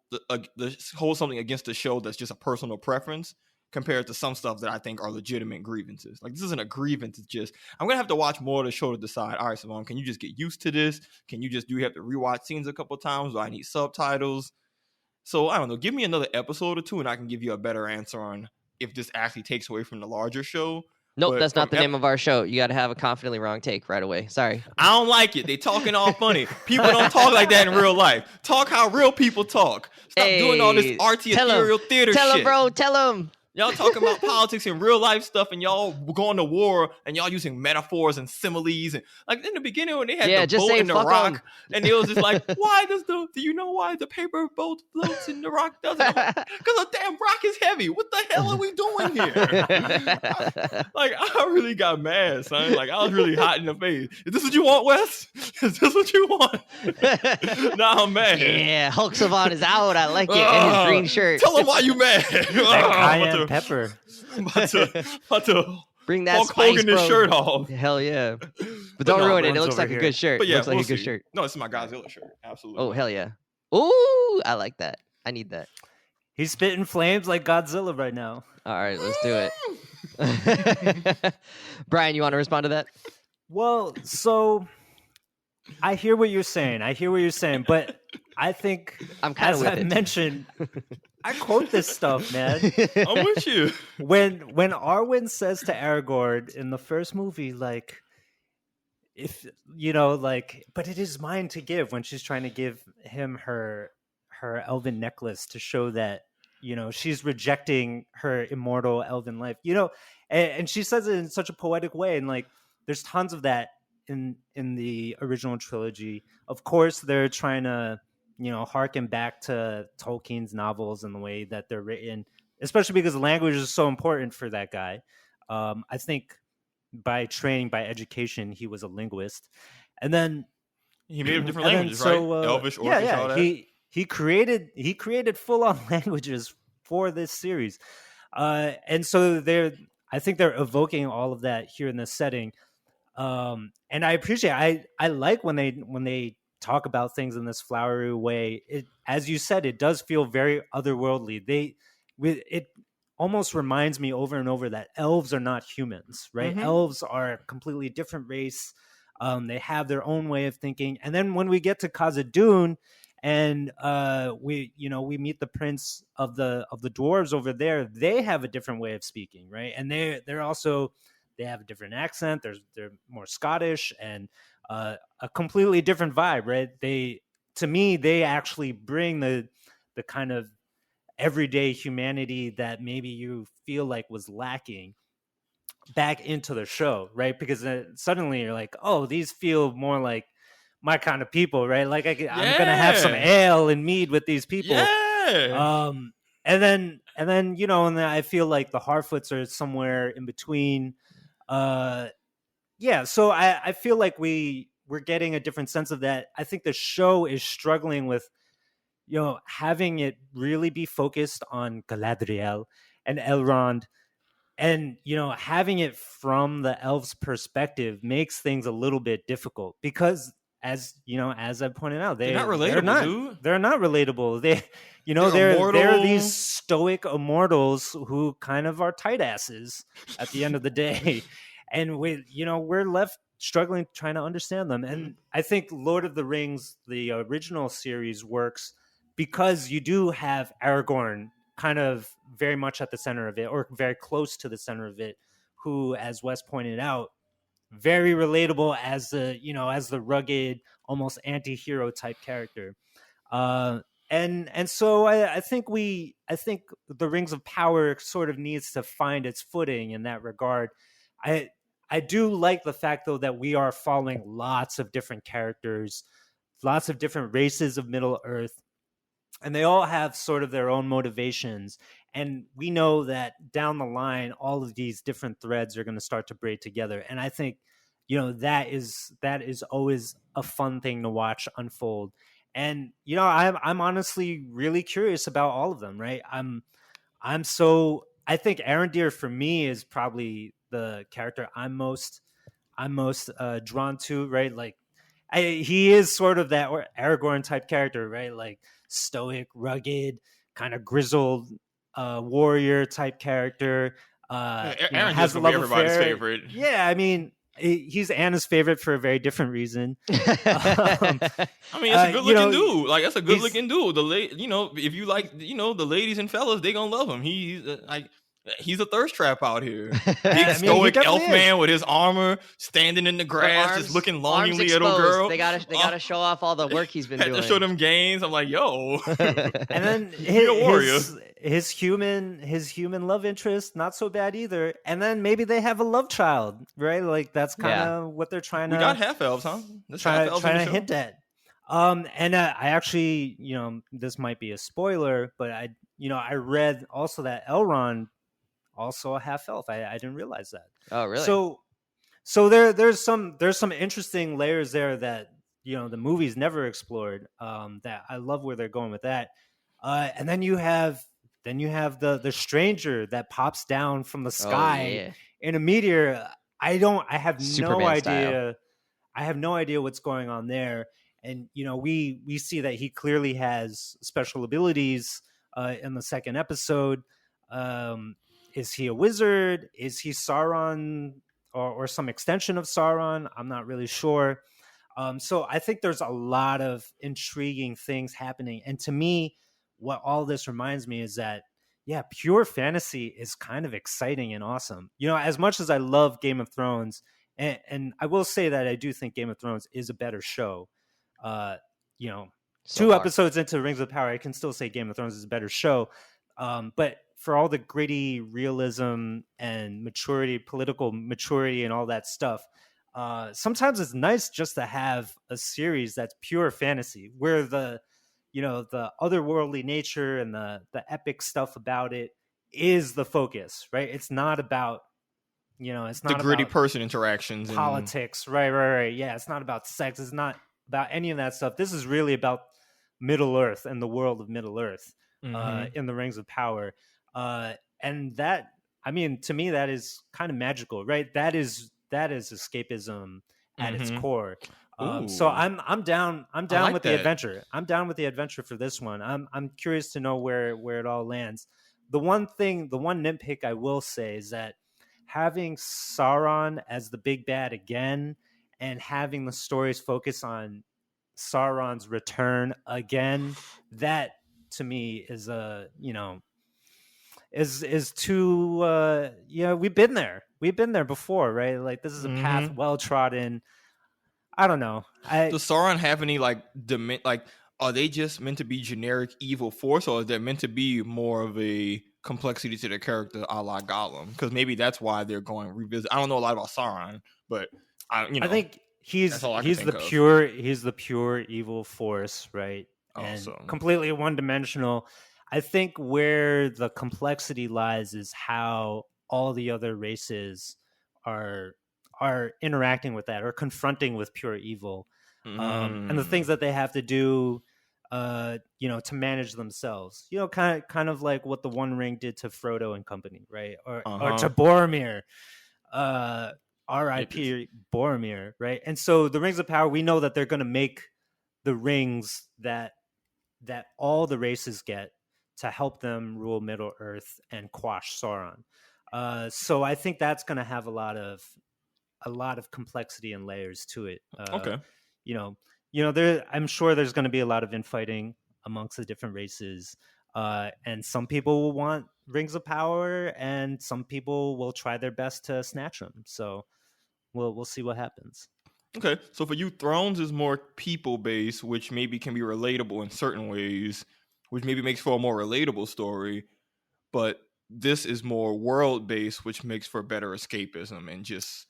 [SPEAKER 2] something against the show that's just a personal preference compared to some stuff that I think are legitimate grievances. Like, this isn't a grievance. It's just, I'm going to have to watch more of the show to decide, all right, Savon, can you just get used to this? Do you have to rewatch scenes a couple of times? Do I need subtitles? So, I don't know. Give me another episode or two, and I can give you a better answer on if this actually takes away from the larger show.
[SPEAKER 1] Nope, that's not the name of our show. You got to have a confidently wrong take right away. Sorry.
[SPEAKER 2] I don't like it. They talking all funny. People don't talk like that in real life. Talk how real people talk. Stop doing all this arty, ethereal theater shit.
[SPEAKER 1] Tell them, bro. Tell them.
[SPEAKER 2] Y'all talking about politics and real life stuff, and y'all going to war, and y'all using metaphors and similes, and like in the beginning when they had the boat in the rock, and it was just like, do you know why the paper boat floats and the rock doesn't? Because the damn rock is heavy. What the hell are we doing here? Like, I really got mad, son. Like, I was really hot in the face. Is this what you want, Wes? Is this what you want? Nah, I'm mad.
[SPEAKER 1] Yeah, Hulk Savon is out. I like it. And his green shirt.
[SPEAKER 2] Tell him why you mad.
[SPEAKER 3] Pepper.
[SPEAKER 2] About to
[SPEAKER 1] bring that
[SPEAKER 2] Hulk
[SPEAKER 1] spice,
[SPEAKER 2] Hogan
[SPEAKER 1] bro.
[SPEAKER 2] his shirt off.
[SPEAKER 1] Hell yeah. But don't ruin it. It looks like a good shirt.
[SPEAKER 2] But yeah,
[SPEAKER 1] it looks like a good shirt.
[SPEAKER 2] No, this is my Godzilla shirt. Absolutely.
[SPEAKER 1] Oh, hell yeah. Ooh, I like that. I need that.
[SPEAKER 3] He's spitting flames like Godzilla right now.
[SPEAKER 1] All right, let's do it. Brian, you want to respond to that?
[SPEAKER 3] Well, so I hear what you're saying. But I think,
[SPEAKER 1] I'm kind of
[SPEAKER 3] as
[SPEAKER 1] with
[SPEAKER 3] I
[SPEAKER 1] it.
[SPEAKER 3] mentioned, I quote this stuff, man.
[SPEAKER 2] I'm with you.
[SPEAKER 3] When Arwen says to Aragorn in the first movie, like, if like, but it is mine to give, when she's trying to give him her elven necklace to show that she's rejecting her immortal elven life, and she says it in such a poetic way, and like there's tons of that in the original trilogy. Of course, they're trying to harken back to Tolkien's novels and the way that they're written, especially because the language is so important for that guy. I think by training, by education, he was a linguist, and then
[SPEAKER 2] He made up different
[SPEAKER 3] and then
[SPEAKER 2] languages, right? Elvish, Orcish, all that.
[SPEAKER 3] he created full on languages for this series, and so I think they're evoking all of that here in this setting, and I appreciate. I like when they talk about things in this flowery way. It, as you said, it does feel very otherworldly. It almost reminds me over and over that elves are not humans, right?
[SPEAKER 2] Mhm.
[SPEAKER 3] Elves are a completely different race. They have their own way of thinking. And then when we get to Khazad-dum, and we meet the prince of the dwarves over there, they have a different way of speaking, right? And they're also, they have a different accent. They're more Scottish, and a completely different vibe, right? To me, they actually bring the kind of everyday humanity that maybe you feel like was lacking back into the show, right? Because suddenly you're like, oh, these feel more like my kind of people, right? Like I'm gonna have some ale and mead with these people.
[SPEAKER 2] Yeah.
[SPEAKER 3] And then and then I feel like the Harfoots are somewhere in between. Yeah, so I feel like we're getting a different sense of that. I think the show is struggling with having it really be focused on Galadriel and Elrond, and having it from the elves' perspective makes things a little bit difficult, because as I pointed out,
[SPEAKER 2] They're not relatable, dude.
[SPEAKER 3] They're not relatable.
[SPEAKER 2] They're
[SPEAKER 3] they're
[SPEAKER 2] immortal.
[SPEAKER 3] these stoic immortals who kind of are tight asses at the end of the day, and we're left struggling trying to understand them. And I think Lord of the Rings, the original series, works because you do have Aragorn kind of very much at the center of it, or very close to the center of it, who, as Wes pointed out, very relatable as the rugged, almost anti-hero type character. And so I think the Rings of Power sort of needs to find its footing in that regard. I do like the fact, though, that we are following lots of different characters, lots of different races of Middle Earth, and they all have sort of their own motivations. And we know that down the line, all of these different threads are going to start to braid together. And I think, that is always a fun thing to watch unfold. And I'm honestly really curious about all of them. Right? I think Arondir for me is probably the character I'm most drawn to. Right? Like, he is sort of that Aragorn type character, right? Like stoic, rugged, kind of grizzled warrior type character.
[SPEAKER 2] Aaron
[SPEAKER 3] Has
[SPEAKER 2] just
[SPEAKER 3] a
[SPEAKER 2] gonna be
[SPEAKER 3] love
[SPEAKER 2] everybody's
[SPEAKER 3] affair.
[SPEAKER 2] favorite.
[SPEAKER 3] Yeah, I mean, he's Anna's favorite for a very different reason.
[SPEAKER 2] I mean, it's a good looking dude. Like, that's a good
[SPEAKER 3] he's-
[SPEAKER 2] looking dude. If you like, the ladies and fellas, they gonna love him. He's a thirst trap out here. Big stoic elf man with his armor, standing in the grass, just looking longingly at a girl.
[SPEAKER 1] They gotta show off all the work he's been doing.
[SPEAKER 2] To show them gains. I'm like, yo.
[SPEAKER 3] And then
[SPEAKER 2] a warrior.
[SPEAKER 3] his human love interest, not so bad either. And then maybe they have a love child, right? Like, that's kind of what they're trying
[SPEAKER 2] We
[SPEAKER 3] to.
[SPEAKER 2] got half elves, huh?
[SPEAKER 3] Trying to hint at. And I actually, this might be a spoiler, but I read also that Elrond also a half elf. I didn't realize that.
[SPEAKER 1] Oh, really?
[SPEAKER 3] So there's some interesting layers there that the movies never explored. That I love where they're going with that. And then you have the stranger that pops down from the sky in a meteor. I have
[SPEAKER 1] Superman
[SPEAKER 3] no idea.
[SPEAKER 1] style.
[SPEAKER 3] I have no idea what's going on there. And we see that he clearly has special abilities in the second episode. Is he a wizard? Is he Sauron or some extension of Sauron? I'm not really sure. So I think there's a lot of intriguing things happening. And to me, what all this reminds me is that, yeah, pure fantasy is kind of exciting and awesome. As much as I love Game of Thrones, and I will say that I do think Game of Thrones is a better show. Uh, you know,
[SPEAKER 1] So
[SPEAKER 3] 2
[SPEAKER 1] far.
[SPEAKER 3] episodes into Rings of Power, I can still say Game of Thrones is a better show. But for all the gritty realism and maturity, political maturity, and all that stuff, sometimes it's nice just to have a series that's pure fantasy, where the otherworldly nature and the epic stuff about it is the focus, right? It's not about it's
[SPEAKER 2] The
[SPEAKER 3] not
[SPEAKER 2] gritty
[SPEAKER 3] about
[SPEAKER 2] person interactions and
[SPEAKER 3] politics, right. Yeah, it's not about sex. It's not about any of that stuff. This is really about Middle Earth and the world of Middle Earth in the Rings of Power. And that, I mean, to me, that is kind of magical, right? That is escapism at its core. So
[SPEAKER 2] Ooh.
[SPEAKER 3] I'm down
[SPEAKER 2] like
[SPEAKER 3] with the
[SPEAKER 2] that.
[SPEAKER 3] adventure. I'm down with the adventure for this one. I'm curious to know where it all lands. The one nitpick I will say is that having Sauron as the big bad again, and having the stories focus on Sauron's return again, that to me is is too we've been there before, right? Like, this is a path well trodden. I don't know.
[SPEAKER 2] Does Sauron have any like are they just meant to be generic evil force, or is there meant to be more of a complexity to their character, a la Gollum? Because maybe that's why they're going revisit. I don't know a lot about Sauron, but I
[SPEAKER 3] think he's
[SPEAKER 2] that's all I can think
[SPEAKER 3] the
[SPEAKER 2] of.
[SPEAKER 3] he's the pure evil force, right? And
[SPEAKER 2] Awesome.
[SPEAKER 3] completely one-dimensional. I think where the complexity lies is how all the other races are interacting with that, or confronting with pure evil, and the things that they have to do to manage themselves, kind of like what the One Ring did to Frodo and company, right? Or to Boromir, R.I.P. Boromir, right? And so the Rings of Power, we know that they're going to make the rings that all the races get to help them rule Middle Earth and quash Sauron. So I think that's going to have a lot of complexity and layers to it.
[SPEAKER 2] Okay.
[SPEAKER 3] I'm sure there's going to be a lot of infighting amongst the different races, and some people will want Rings of Power, and some people will try their best to snatch them. So we'll see what happens.
[SPEAKER 2] Okay, so for you, Thrones is more people-based, which maybe can be relatable in certain ways, which maybe makes for a more relatable story, but this is more world-based, which makes for better escapism and just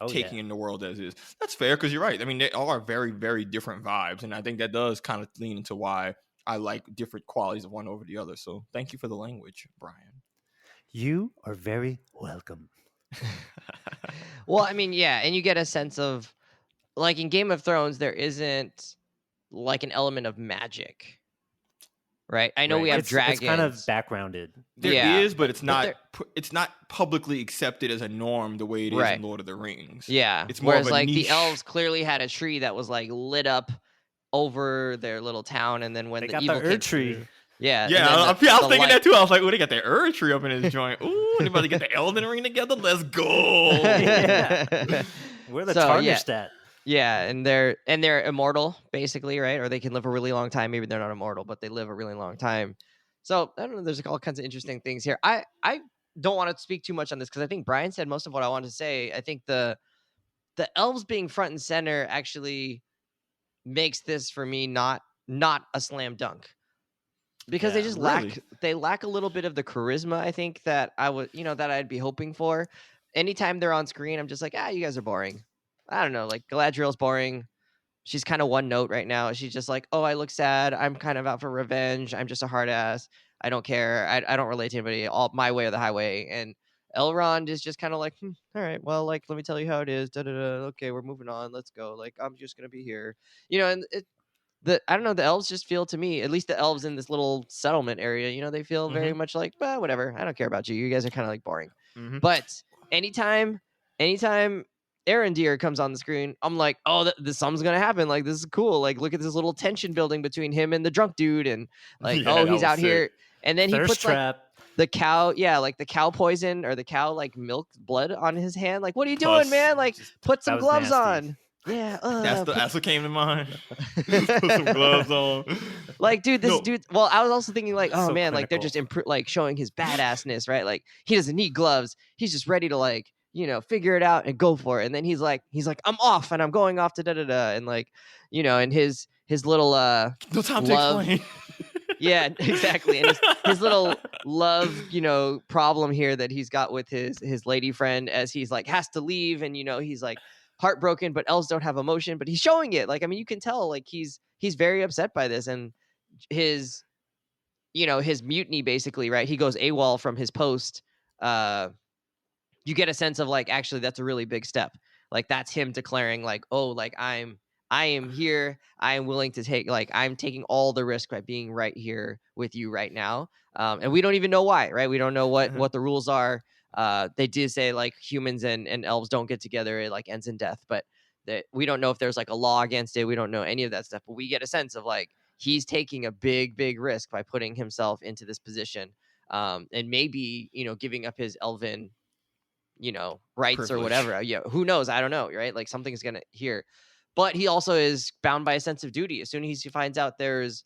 [SPEAKER 2] taking in the world as is. That's fair, because you're right. I mean, they all are very, very different vibes, and I think that does kind of lean into why I like different qualities of one over the other. So thank you for the language, Brian.
[SPEAKER 3] You are very welcome.
[SPEAKER 1] Well, I mean, yeah, and you get a sense of, like, in Game of Thrones, there isn't like an element of magic, right? I know we have dragons.
[SPEAKER 3] It's kind of backgrounded.
[SPEAKER 2] There is, but it's not. It's not publicly accepted as a norm the way it is in Lord of the Rings.
[SPEAKER 1] Yeah,
[SPEAKER 2] it's more
[SPEAKER 1] whereas
[SPEAKER 2] of a
[SPEAKER 1] like
[SPEAKER 2] niche.
[SPEAKER 1] the elves clearly had a tree that was like lit up over their little town, and then when
[SPEAKER 3] they
[SPEAKER 1] the
[SPEAKER 3] got
[SPEAKER 1] evil
[SPEAKER 3] the tree.
[SPEAKER 1] Yeah,
[SPEAKER 2] I was thinking that too. I was like, "Oh, they got their Ur tree up in his joint. Ooh, anybody get the Elden Ring together? Let's go."
[SPEAKER 3] We're the tarnished at.
[SPEAKER 1] Yeah, and they're immortal, basically, right? Or they can live a really long time. Maybe they're not immortal, but they live a really long time. So I don't know. There's all kinds of interesting things here. I don't want to speak too much on this because I think Brian said most of what I wanted to say. I think the elves being front and center actually makes this for me not a slam dunk. Because they just lack a little bit of the charisma, I think, that I would, that I'd be hoping for. Anytime they're on screen, I'm just like, you guys are boring. I don't know, like Galadriel's boring. She's kind of one note right now. She's just like, oh, I look sad. I'm kind of out for revenge. I'm just a hard ass. I don't care. I don't relate to anybody. All my way or the highway. And Elrond is just kind of like, all right, well, like, let me tell you how it is. Okay, we're moving on. Let's go. Like, I'm just gonna be here. And I don't know, the elves just feel to me, at least the elves in this little settlement area, they feel very much like, whatever. I don't care about you. You guys are kind of like boring. But anytime Arondir comes on the screen, I'm like, oh, something's gonna happen. Like, this is cool. Like, look at this little tension building between him and the drunk dude, and like, he's out here. And then he puts like the cow, like the cow poison or the cow like milk blood on his hand. Like, what are you doing, man? Like, put some gloves on. Yeah,
[SPEAKER 2] That's what came to mind. Put some gloves on.
[SPEAKER 1] like, dude, this
[SPEAKER 2] No,
[SPEAKER 1] dude. Well, I was also thinking, like,
[SPEAKER 2] it's
[SPEAKER 1] oh
[SPEAKER 2] so
[SPEAKER 1] man, like they're
[SPEAKER 2] clinical.
[SPEAKER 1] just like showing his badassness, right? Like he doesn't need gloves. He's just ready to like, figure it out and go for it. And then he's like, I'm off and I'm going off to da da da. And like, and his little
[SPEAKER 2] No time to
[SPEAKER 1] love.
[SPEAKER 2] explain.
[SPEAKER 1] Yeah, exactly. And his little love, problem here that he's got with his lady friend as he's like has to leave, and he's like heartbroken, but elves don't have emotion, but he's showing it. Like, I mean, you can tell like he's very upset by this, and his his mutiny basically, right? He goes AWOL from his post. You get a sense of like, actually that's a really big step. Like that's him declaring like, oh, like I am here. I am willing to take, like, I'm taking all the risk by being right here with you right now. And we don't even know why, right? We don't know what the rules are. They did say like humans and elves don't get together. It like ends in death, but that we don't know if there's like a law against it. We don't know any of that stuff, but we get a sense of like, he's taking a big risk by putting himself into this position. And maybe, giving up his elven, rights
[SPEAKER 2] Privilege.
[SPEAKER 1] or whatever. Yeah, who knows? I don't know, right? Like something's gonna here, but he also is bound by a sense of duty. As soon as he finds out there's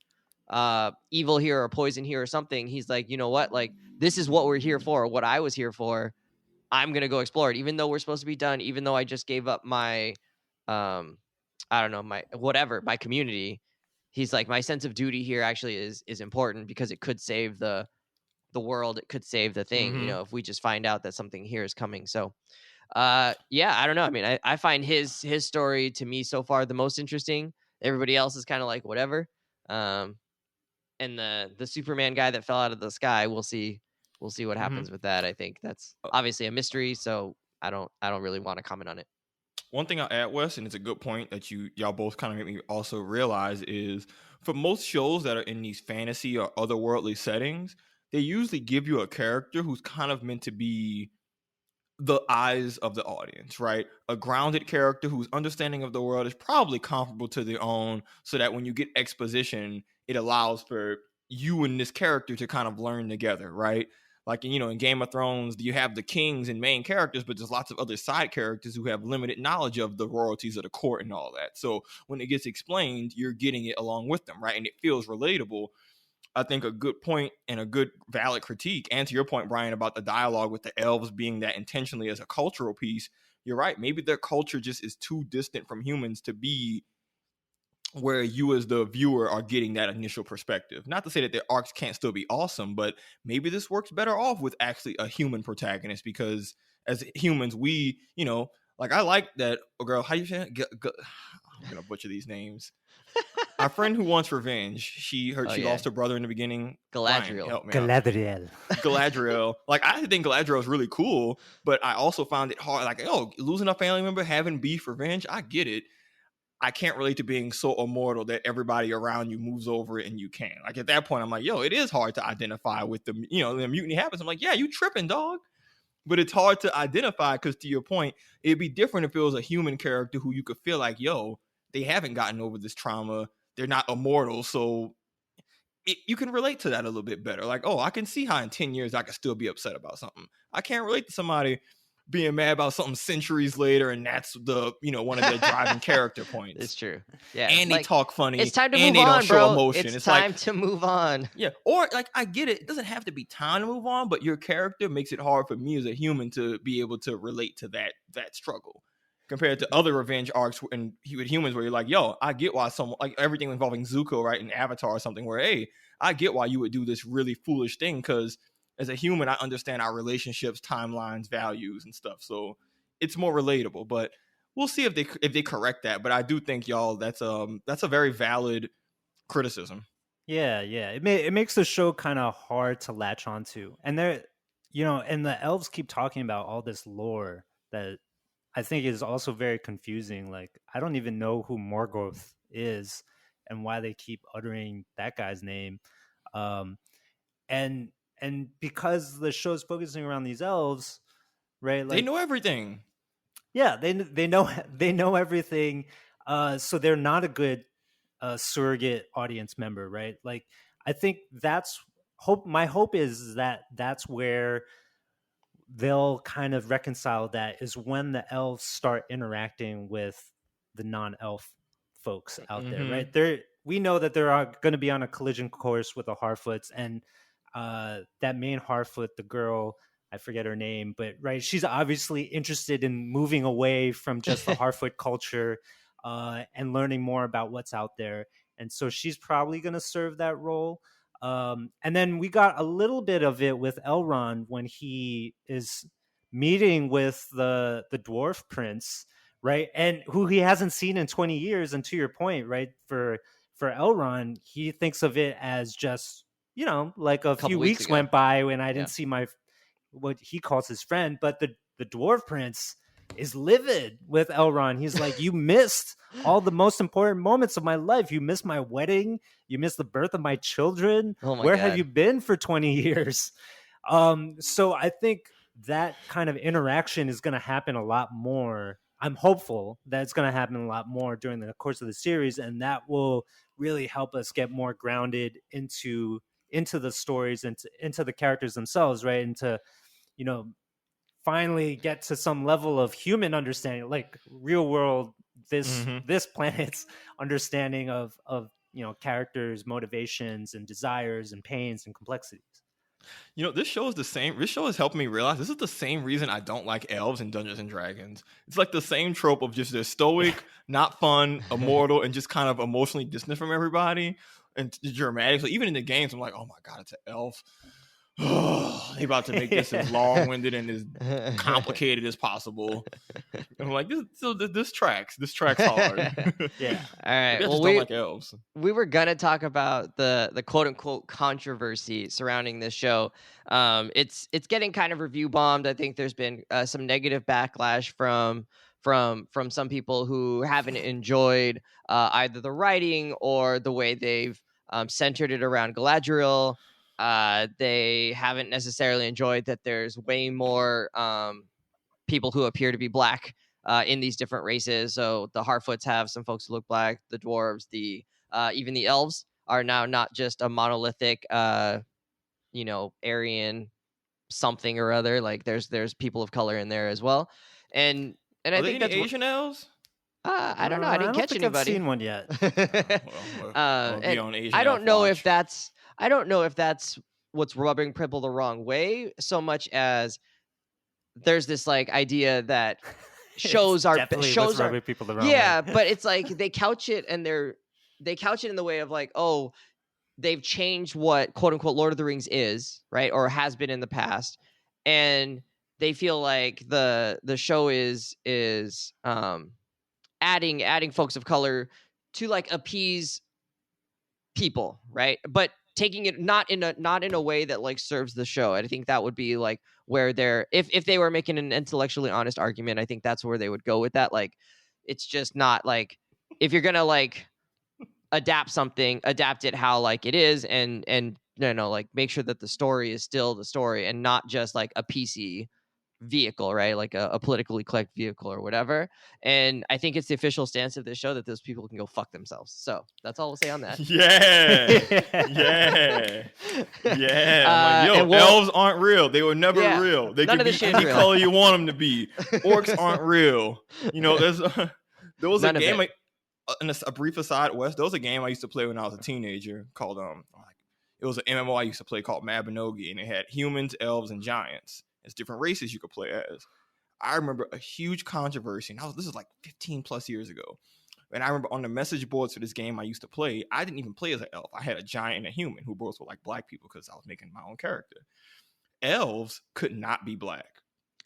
[SPEAKER 1] evil here or poison here or something, he's like, you know what? Like this is what we're here for. What I was here for. I'm gonna go explore it, even though we're supposed to be done. Even though I just gave up my, I don't know, my community. He's like, my sense of duty here actually is important because it could save the world. It could save the thing, if we just find out that something here is coming. So yeah, I don't know. I mean, I find his story to me so far the most interesting. Everybody else is kind of like whatever. And the Superman guy that fell out of the sky, we'll see what happens with that. I think that's obviously a mystery, so I don't really want to comment on it.
[SPEAKER 2] One thing I'll add, Wes, and it's a good point that y'all both kind of make me also realize is for most shows that are in these fantasy or otherworldly settings, they usually give you a character who's kind of meant to be the eyes of the audience, right? A grounded character whose understanding of the world is probably comparable to their own, so that when you get exposition, it allows for you and this character to kind of learn together, right? Like, in Game of Thrones, you have the kings and main characters, but there's lots of other side characters who have limited knowledge of the royalties of the court and all that. So when it gets explained, you're getting it along with them, right? And it feels relatable. I think a good point and a good valid critique, and to your point, Brian, about the dialogue with the elves being that intentionally as a cultural piece, you're right. Maybe their culture just is too distant from humans to be where you as the viewer are getting that initial perspective. Not to say that their arcs can't still be awesome, but maybe this works better off with actually a human protagonist, because as humans, we, like I like that girl, how you say it? I'm going to butcher these names. Our friend who wants revenge, she lost her brother in the beginning.
[SPEAKER 1] Galadriel.
[SPEAKER 2] Brian, help me
[SPEAKER 3] Galadriel.
[SPEAKER 2] Galadriel. Like, I think Galadriel is really cool, but I also found it hard. Like, losing a family member, having beef, revenge, I get it. I can't relate to being so immortal that everybody around you moves over it and you can. Like, at that point, I'm like, it is hard to identify with the mutiny happens. I'm like, yeah, you tripping, dog. But it's hard to identify because, to your point, it'd be different if it was a human character who you could feel like, they haven't gotten over this trauma. They're not immortal. So you can relate to that a little bit better. Like, I can see how in 10 years I could still be upset about something. I can't relate to somebody being mad about something centuries later, and that's the one of their driving character points.
[SPEAKER 1] It's true. Yeah.
[SPEAKER 2] And they talk funny.
[SPEAKER 1] It's time to
[SPEAKER 2] and
[SPEAKER 1] move
[SPEAKER 2] they
[SPEAKER 1] on,
[SPEAKER 2] don't show
[SPEAKER 1] bro.
[SPEAKER 2] emotion.
[SPEAKER 1] It's time to move on.
[SPEAKER 2] Yeah. Or like, I get it. It doesn't have to be time to move on, but your character makes it hard for me as a human to be able to relate to that struggle. Compared to other revenge arcs with humans, where you're like, I get why someone, like everything involving Zuko, right, in Avatar or something, where, hey, I get why you would do this really foolish thing, because as a human, I understand our relationships, timelines, values, and stuff. So it's more relatable. But we'll see if they correct that. But I do think, y'all, that's a very valid criticism.
[SPEAKER 3] Yeah. It makes the show kind of hard to latch onto, and and the elves keep talking about all this lore that I think is also very confusing. Like, I don't even know who Morgoth is and why they keep uttering that guy's name. And because the show is focusing around these elves, right? Like,
[SPEAKER 2] they know everything.
[SPEAKER 3] Yeah, they know everything. So they're not a good surrogate audience member, right? Like, I think my hope is that's where they'll kind of reconcile that, is when the elves start interacting with the non-elf folks out there, right? We know that they're going to be on a collision course with the Harfoots, and that main Harfoot, the girl, I forget her name, but right, she's obviously interested in moving away from just the Harfoot culture and learning more about what's out there. And so she's probably going to serve that role. And then we got a little bit of it with Elrond when he is meeting with the dwarf prince, right? And who he hasn't seen in 20 years. And to your point, right, for Elrond, he thinks of it as just, like a few weeks went by when I didn't see what he calls his friend, but the dwarf prince is livid with Elrond. He's like, you missed all the most important moments of my life. You missed my wedding. You missed the birth of my children. Where have you been for 20 years? So I think that kind of interaction is going to happen a lot more. I'm hopeful that it's going to happen a lot more during the course of the series, and that will really help us get more grounded into the stories and into the characters themselves, right? And to, finally get to some level of human understanding, like real world, this planet's understanding of characters' motivations and desires and pains and complexities.
[SPEAKER 2] This show is the same. This show has helped me realize this is the same reason I don't like elves in Dungeons and Dragons. It's like the same trope of just they're stoic, not fun, immortal, and just kind of emotionally distant from everybody and dramatic. So even in the games, I'm like, oh my God, it's an elf. They about to make this as long-winded and as complicated as possible. And I'm like, this tracks. This tracks hard.
[SPEAKER 1] Yeah. All right.
[SPEAKER 2] Well, don't like elves.
[SPEAKER 1] We were gonna talk about the quote-unquote controversy surrounding this show. It's getting kind of review bombed. I think there's been some negative backlash from some people who haven't enjoyed either the writing or the way they've centered it around Galadriel. They haven't necessarily enjoyed that there's way more people who appear to be black in these different races. So the Harfoots have some folks who look black. The dwarves, even the elves are now not just a monolithic, Aryan something or other. Like there's people of color in there as well. And I think that's
[SPEAKER 2] Asian elves.
[SPEAKER 1] I don't know. I didn't catch anybody.
[SPEAKER 3] I've seen one yet.
[SPEAKER 1] I don't know if that's. I don't know if that's what's rubbing people the wrong way so much as there's this like idea that shows are
[SPEAKER 3] rubbing people the wrong
[SPEAKER 1] way.
[SPEAKER 3] But
[SPEAKER 1] it's like they couch it in the way of like, oh, they've changed what quote unquote Lord of the Rings is, right, or has been in the past, and they feel like the show is adding folks of color to like appease people, right? But taking it not in a way that like serves the show. I think that would be like where they're if they were making an intellectually honest argument, I think that's where they would go with that. Like it's just not like if you're gonna like adapt something, adapt it how like it is, and like make sure that the story is still the story and not just like a PC vehicle, right? Like a politically correct vehicle or whatever. And I think it's the official stance of this show that those people can go fuck themselves. So that's all we'll say on that.
[SPEAKER 2] Yeah. I'm like, elves aren't real. They were never real. They can be any color you want them to be. Orcs aren't real. There was a game. A brief aside, Wes. There was a game I used to play when I was a teenager called it was an MMO I used to play called Mabinogi, and it had humans, elves, and giants. It's different races you could play as. I remember a huge controversy, and this is like 15 plus years ago. And I remember on the message boards for this game I used to play, I didn't even play as an elf. I had a giant and a human who both were like black people because I was making my own character. Elves could not be black.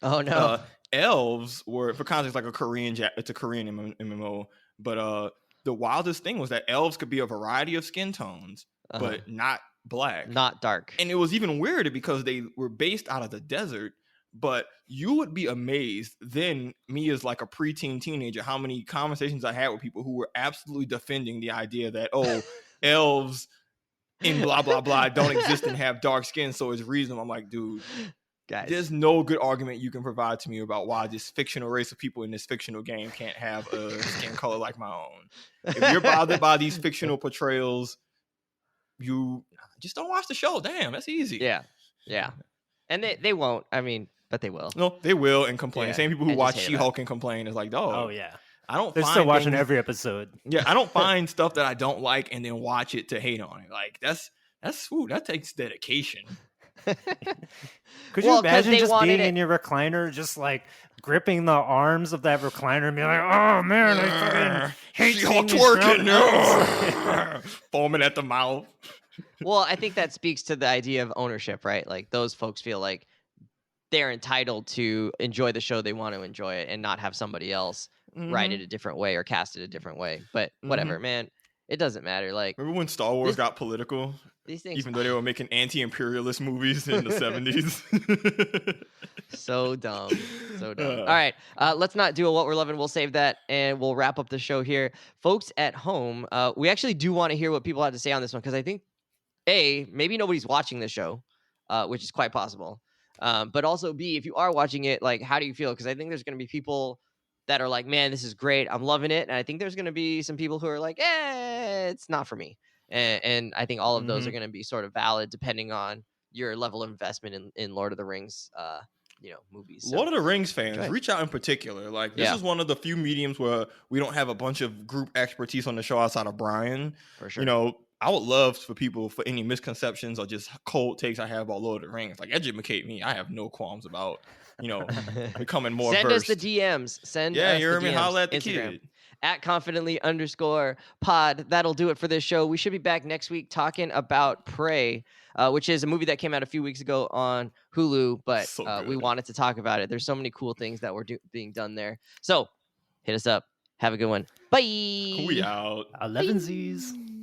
[SPEAKER 1] Oh no.
[SPEAKER 2] Elves were, for context, like it's a Korean MMO. But the wildest thing was that elves could be a variety of skin tones, but not black,
[SPEAKER 1] not dark.
[SPEAKER 2] And it was even weirder because they were based out of the desert. But you would be amazed then, me as like a preteen teenager, how many conversations I had with people who were absolutely defending the idea that elves in blah blah blah don't exist and have dark skin, so it's reasonable. I'm like, dude, guys, there's no good argument you can provide to me about why this fictional race of people in this fictional game can't have a skin color like my own. If you're bothered by these fictional portrayals, you just don't watch the show. Damn, that's easy.
[SPEAKER 1] Yeah. And they won't. I mean, but they will.
[SPEAKER 2] No, they will and complain. Same people who watch She-Hulk and complain is like, oh yeah. I don't.
[SPEAKER 3] They're
[SPEAKER 2] find
[SPEAKER 3] still watching
[SPEAKER 2] things-
[SPEAKER 3] every episode.
[SPEAKER 2] Yeah, I don't find stuff that I don't like and then watch it to hate on it. Like that takes dedication.
[SPEAKER 3] Could you
[SPEAKER 1] Well, 'cause
[SPEAKER 3] imagine
[SPEAKER 1] they
[SPEAKER 3] just
[SPEAKER 1] wanted
[SPEAKER 3] being
[SPEAKER 1] it-
[SPEAKER 3] in your recliner, just like gripping the arms of that recliner and being like, "Oh man, I fucking hate
[SPEAKER 2] She all
[SPEAKER 3] seeing these
[SPEAKER 2] twerking,
[SPEAKER 3] grown-"
[SPEAKER 2] foaming at the mouth.
[SPEAKER 1] Well, I think that speaks to the idea of ownership, right? Like those folks feel like they're entitled to enjoy the show they want to enjoy it and not have somebody else write it a different way or cast it a different way. But whatever, man. It doesn't matter. Like,
[SPEAKER 2] Remember when Star Wars got political?
[SPEAKER 1] these things
[SPEAKER 2] Even though they were making anti-imperialist movies in the 70s.
[SPEAKER 1] so dumb. So dumb. All right. Let's not do a what we're loving. We'll save that and we'll wrap up the show here. Folks at home, we actually do want to hear what people have to say on this one because I think, A, maybe nobody's watching this show, which is quite possible. But also, B, if you are watching it, like, how do you feel? Because I think there's going to be people that are like, man, this is great. I'm loving it. And I think there's going to be some people who are like, it's not for me. And I think all of those are going to be sort of valid depending on your level of investment in Lord of the Rings, movies. So,
[SPEAKER 2] Lord of the Rings fans,
[SPEAKER 1] enjoy.
[SPEAKER 2] reach out in particular. Like, this is one of the few mediums where we don't have a bunch of group expertise on the show outside of Brian.
[SPEAKER 1] For sure.
[SPEAKER 2] You know, I would love for people, for any misconceptions or just cold takes I have about Lord of the Rings, like, educate me. I have no qualms about, becoming more
[SPEAKER 1] Send
[SPEAKER 2] versed.
[SPEAKER 1] us the DMs.
[SPEAKER 2] Yeah,
[SPEAKER 1] us
[SPEAKER 2] you heard
[SPEAKER 1] the
[SPEAKER 2] me.
[SPEAKER 1] DMs.
[SPEAKER 2] Holla at the
[SPEAKER 1] Instagram.
[SPEAKER 2] kid.
[SPEAKER 1] At confidently_pod. That'll do it for this show. We should be back next week talking about Prey, which is a movie that came out a few weeks ago on Hulu, but
[SPEAKER 2] So
[SPEAKER 1] we
[SPEAKER 2] good.
[SPEAKER 1] wanted to talk about it. There's so many cool things that were being done there. So hit us up. Have a good one. Bye.
[SPEAKER 2] We out.
[SPEAKER 3] 11Zs.